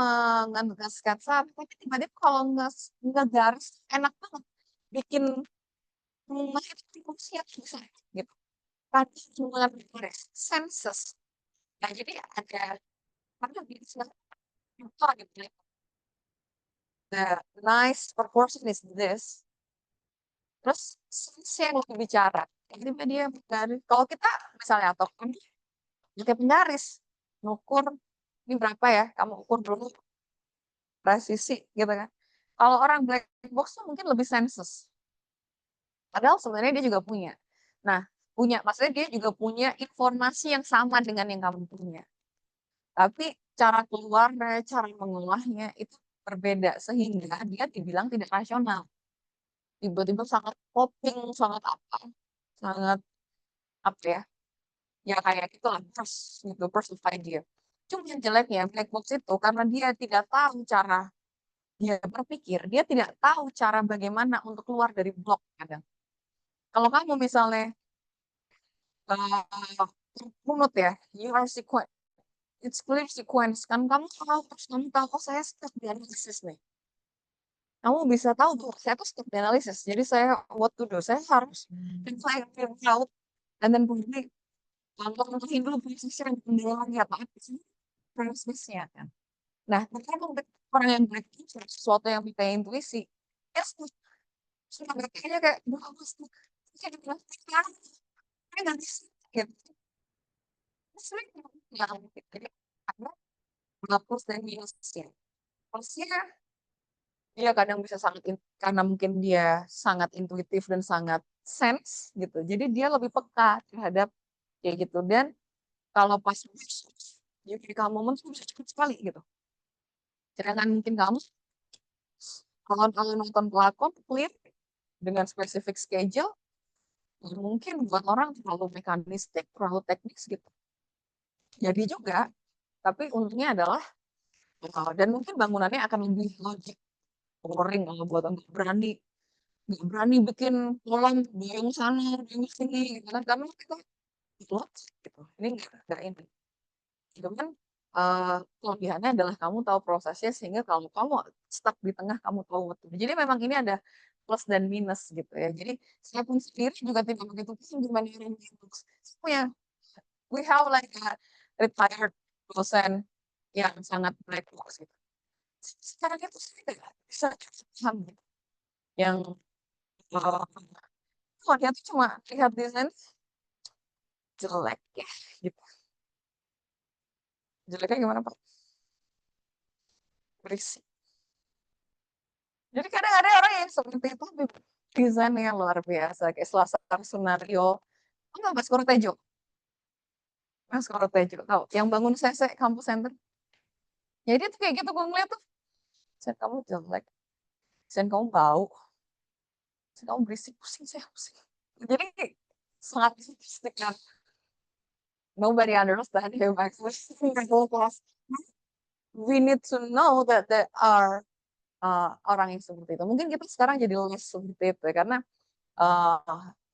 sketsa, tapi tiba-tiba kalau ngegaris enak banget. Bikin rumah itu fungsinya bisa gitu. Tadi cuma garis, senses. Nah, jadi ada bisa contoh gitu ya. The nice proportion is this. Terus sense yang lebih bicara. Tiba-tiba dia garis. Kalau kita misalnya atau kan dia penggaris ngukur ini berapa ya? Kamu ukur dulu presisi gitu kan. Kalau orang black box tuh mungkin lebih senses. Padahal sebenarnya dia juga punya. Nah, maksudnya dia juga punya informasi yang sama dengan yang kamu punya. Tapi cara keluarnya, cara mengolahnya itu berbeda sehingga dia dibilang tidak rasional. Tiba-tiba sangat popping, sangat sangat apa ya? Ya kayak gitu lah, burst gitu, burst of idea. Cuma yang jeleknya black box itu karena dia tidak tahu cara dia berpikir, dia tidak tahu cara bagaimana untuk keluar dari blok kadang. Kalau kamu misalnya runut ya, you are sequence, it's clear sequence kan kamu tahu terus kamu tahu oh saya step di analisis nih. Kamu bisa tahu bahwa saya tuh step di analisis. Jadi saya what to do, saya harus saya figure out and then probably contohin dulu prosesnya yang kendalanya apa sih prosesnya kan. Nah, terkadang orang yang belajar sesuatu yang pakai intuisi, ya sudah bacanya kayak bagus tuh. Kayak dibilang, "Ini nggak bisa," gitu. Sering yang jadi ada plus dan minusnya. Plusnya dia kadang bisa karena mungkin dia sangat intuitif dan sangat sense gitu. Jadi dia lebih peka terhadap kayak gitu. Dan kalau pas dia kamu momen tuh bisa cepet sekali gitu. Sedangkan mungkin kamu kalau nonton pelakon clear dengan spesifik schedule, ya mungkin buat orang terlalu mekanistik, terlalu teknis gitu. Jadi juga, tapi untungnya adalah dan mungkin bangunannya akan lebih logik, boring kalau buat nggak berani bikin kolam yang sana, yang sini, gitu kan karena kita plot gitu. Ini nggak ini. Cuman kelebihannya adalah kamu tahu prosesnya sehingga kalau kamu stuck di tengah kamu tahu betul. Jadi memang ini ada plus dan minus gitu ya. Jadi saya pun sendiri juga tidak begitu pusing dibandingin Linux. Saya punya we have like a retired dosen yang sangat black box gitu. Sekarang itu saya tidak bisa paham gitu. Yang kok dia tuh cuma lihat desain jelek ya gitu. Jeleknya gimana Pak? Berisik. Jadi kadang ada orang yang seperti itu desainnya luar biasa kayak Selasar Sunario. Enggak Mas Kortejo. Mas Kortejo tahu yang bangun CC Campus Center. Jadi tuh kayak gitu gue ngeliat tuh. Desain kamu jelek. Desain kamu bau. Desain kamu berisik pusing saya pusing. Jadi sangat sophistic kan. Nobody understand him actually. We need to know that there are orang yang seperti itu. Mungkin kita sekarang jadi less seperti itu ya, karena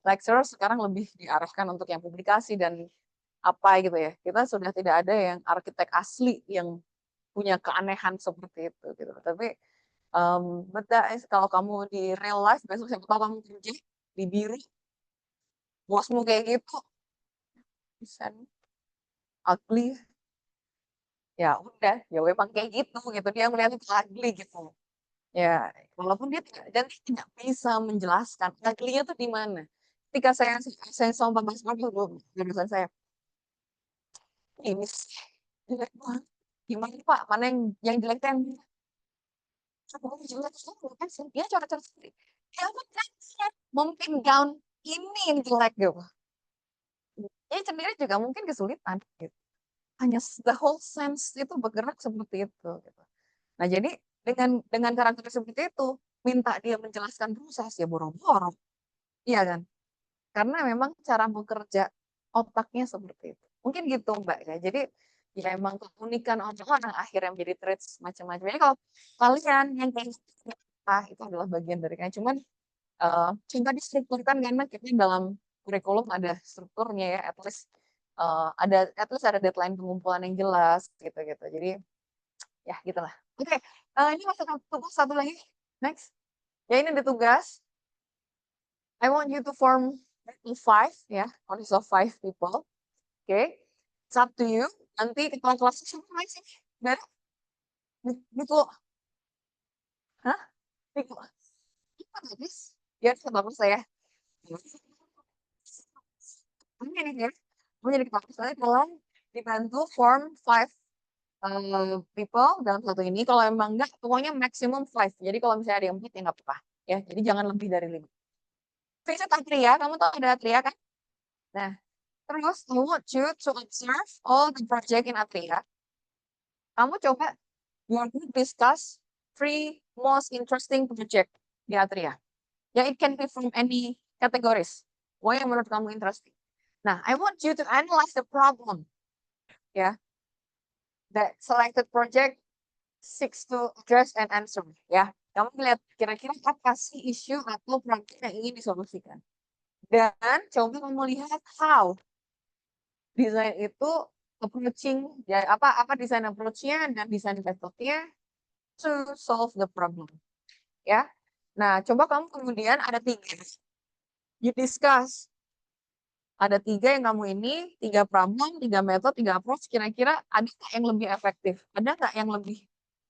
lecturer sekarang lebih diarahkan untuk yang publikasi dan apa gitu ya. Kita sudah tidak ada yang arsitek asli yang punya keanehan seperti itu gitu. Tapi kalau kamu di real life besok siapa tahu kamu kerja di biru, bosmu kayak gitu, bisa ugly, ya udah, ya memang kayak gitu dia melihat itu ugly gitu. Ya, walaupun dia tidak bisa menjelaskan ugly-nya tuh di mana. Ketika saya sama Mas dulu, jurusan saya, ini sih jelek banget. Gimana Pak? Mana yang jelek kan? Aku jelek semua kan sih. Dia cara-cara sendiri. Ya kan mungkin gown ini yang jelek gitu. Dia sendiri juga mungkin kesulitan gitu. Hanya the whole sense itu bergerak seperti itu gitu. Nah, jadi dengan karakter seperti itu, minta dia menjelaskan proses ya boro-boro. Iya kan? Karena memang cara bekerja otaknya seperti itu. Mungkin gitu Mbak ya. Jadi ya emang keunikan orang akhirnya menjadi traits macam-macam. Jadi kalau kalian yang kayak gitu, itu adalah bagian dari kayak cuman coba distrukturkan karena kita dalam kurikulum ada strukturnya ya, at least ada deadline pengumpulan yang jelas gitu-gitu. Jadi ya gitulah. Oke, ini masuk tugas satu lagi. Next. Ya ini ada tugas. I want you to form five ya, list of five people. Oke, it's up to you. Nanti ketua kelasnya siapa main sih? Dari Biku, hah? Biku, apa habis? Ya, bagus saya. Ini ya, kamu jadi ketua kelas. Nanti kalian dibantu form five people dalam satu ini. Kalau emang enggak, pokoknya maximum five. Jadi kalau misalnya ada yang empat ya nggak apa-apa. Ya, jadi jangan lebih dari 5. Visit Atria, kamu tahu ada Atria kan? Nah, terus I want you to observe all the project in Atria. Kamu coba you want to discuss 3 most interesting project di Atria. Ya, it can be from any categories. Pokoknya yang menurut kamu interesting. Nah, I want you to analyze the problem. Ya, that selected project seeks to address and answer. Ya, kamu lihat kira-kira apa sih isu atau problem yang ingin disolusikan. Dan coba kamu lihat how desain itu approaching ya apa desain approach-nya dan desain metode-nya to solve the problem. Ya. Nah, coba kamu kemudian ada 3. You discuss. Ada 3 yang kamu ini, 3 problem, 3 metode, 3 approach, kira-kira ada nggak yang lebih efektif? Ada nggak yang lebih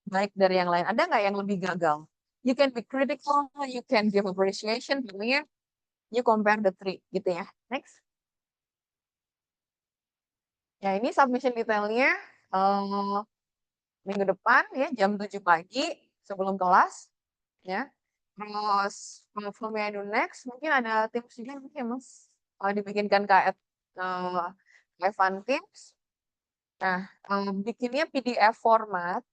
baik dari yang lain? Ada nggak yang lebih gagal? You can be critical, you can give appreciation, pokoknya you compare the 3 gitu ya. Next. Ya, ini submission detailnya minggu depan ya jam 7 pagi sebelum kelas ya. Terus for me I do next mungkin ada tips juga mungkin ya Mas dibikinkan kayak Evan Tips. Nah, bikinnya PDF format,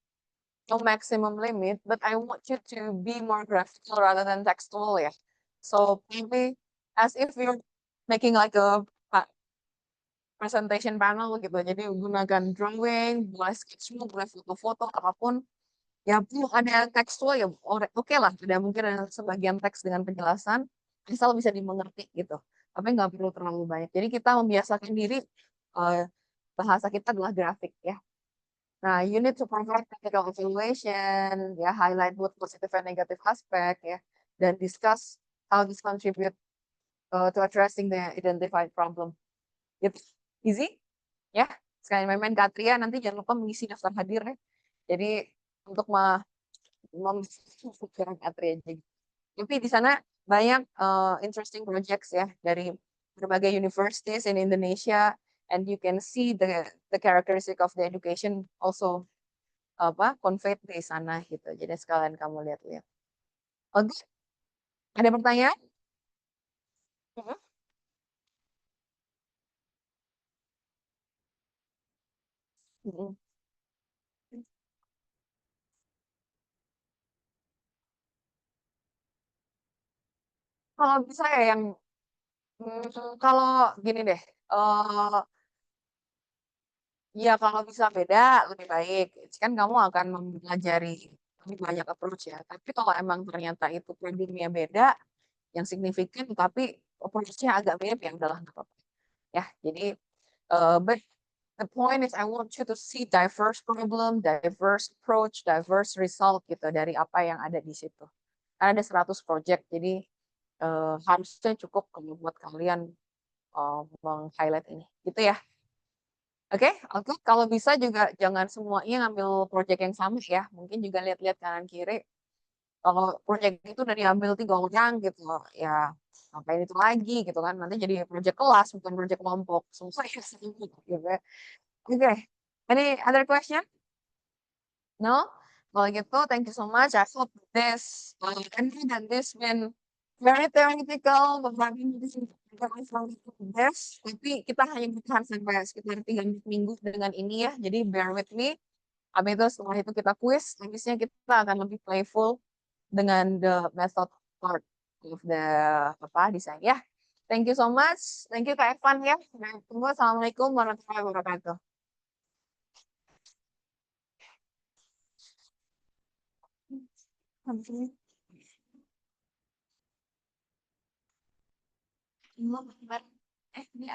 no maximum limit, but I want you to be more graphical rather than textual ya. So maybe as if you're making like a presentation panel gitu. Jadi gunakan drawing, boleh sketchbook, boleh foto-foto, apapun. Ya perlu ada tekstual ya oke lah. Ada mungkin ada sebagian teks dengan penjelasan, asal bisa dimengerti gitu. Tapi nggak perlu terlalu banyak. Jadi kita membiasakan diri bahasa kita adalah grafik ya. Nah, you need to provide technical evaluation, ya, highlight both positive and negative aspect, ya, dan discuss how this contribute to addressing the identified problem. Gitu. Easy, ya. Sekali main-main Katria, nanti jangan lupa mengisi daftar hadir ya. Jadi untuk pikiran Katria aja. Tapi di sana banyak interesting projects ya dari berbagai universities in Indonesia, and you can see the characteristic of the education also conveyed di sana gitu. Jadi sekalian kamu lihat-lihat. Oke, ada pertanyaan? Mhm. Mhm. Kalau bisa ya yang kalau gini deh, ya kalau bisa beda lebih baik. Kan kamu akan mempelajari lebih banyak approach ya. Tapi kalau emang ternyata itu problemnya beda, yang signifikan tapi approach-nya agak mirip ya udahlah nggak apa-apa. Ya, jadi but the point is I want you to see diverse problem, diverse approach, diverse result gitu dari apa yang ada di situ. Karena ada 100 project, jadi harusnya cukup kalau buat kalian meng-highlight ini. Gitu ya. Oke, oke. Kalau bisa juga jangan semuanya ngambil project yang sama ya. Mungkin juga lihat-lihat kanan kiri. Kalau project itu udah diambil 3 orang gitu, ya ngapain itu lagi gitu kan. Nanti jadi project kelas, bukan project kelompok. Susah ya gitu ya. Oke. Any other question? No? Kalau gitu, thank you so much. I hope this, I know that this been very theoretical, beberapa this, tapi kita hanya bertahan sampai sekitar 3 minggu dengan ini ya. Jadi bear with me. Habis itu setelah itu kita quiz, habisnya kita akan lebih playful dengan the method part of the apa desain ya. Thank you so much. Thank you Kak Evan ya. Sampai ketemu. Assalamualaikum warahmatullahi wabarakatuh. Habis ini. Ini. Ini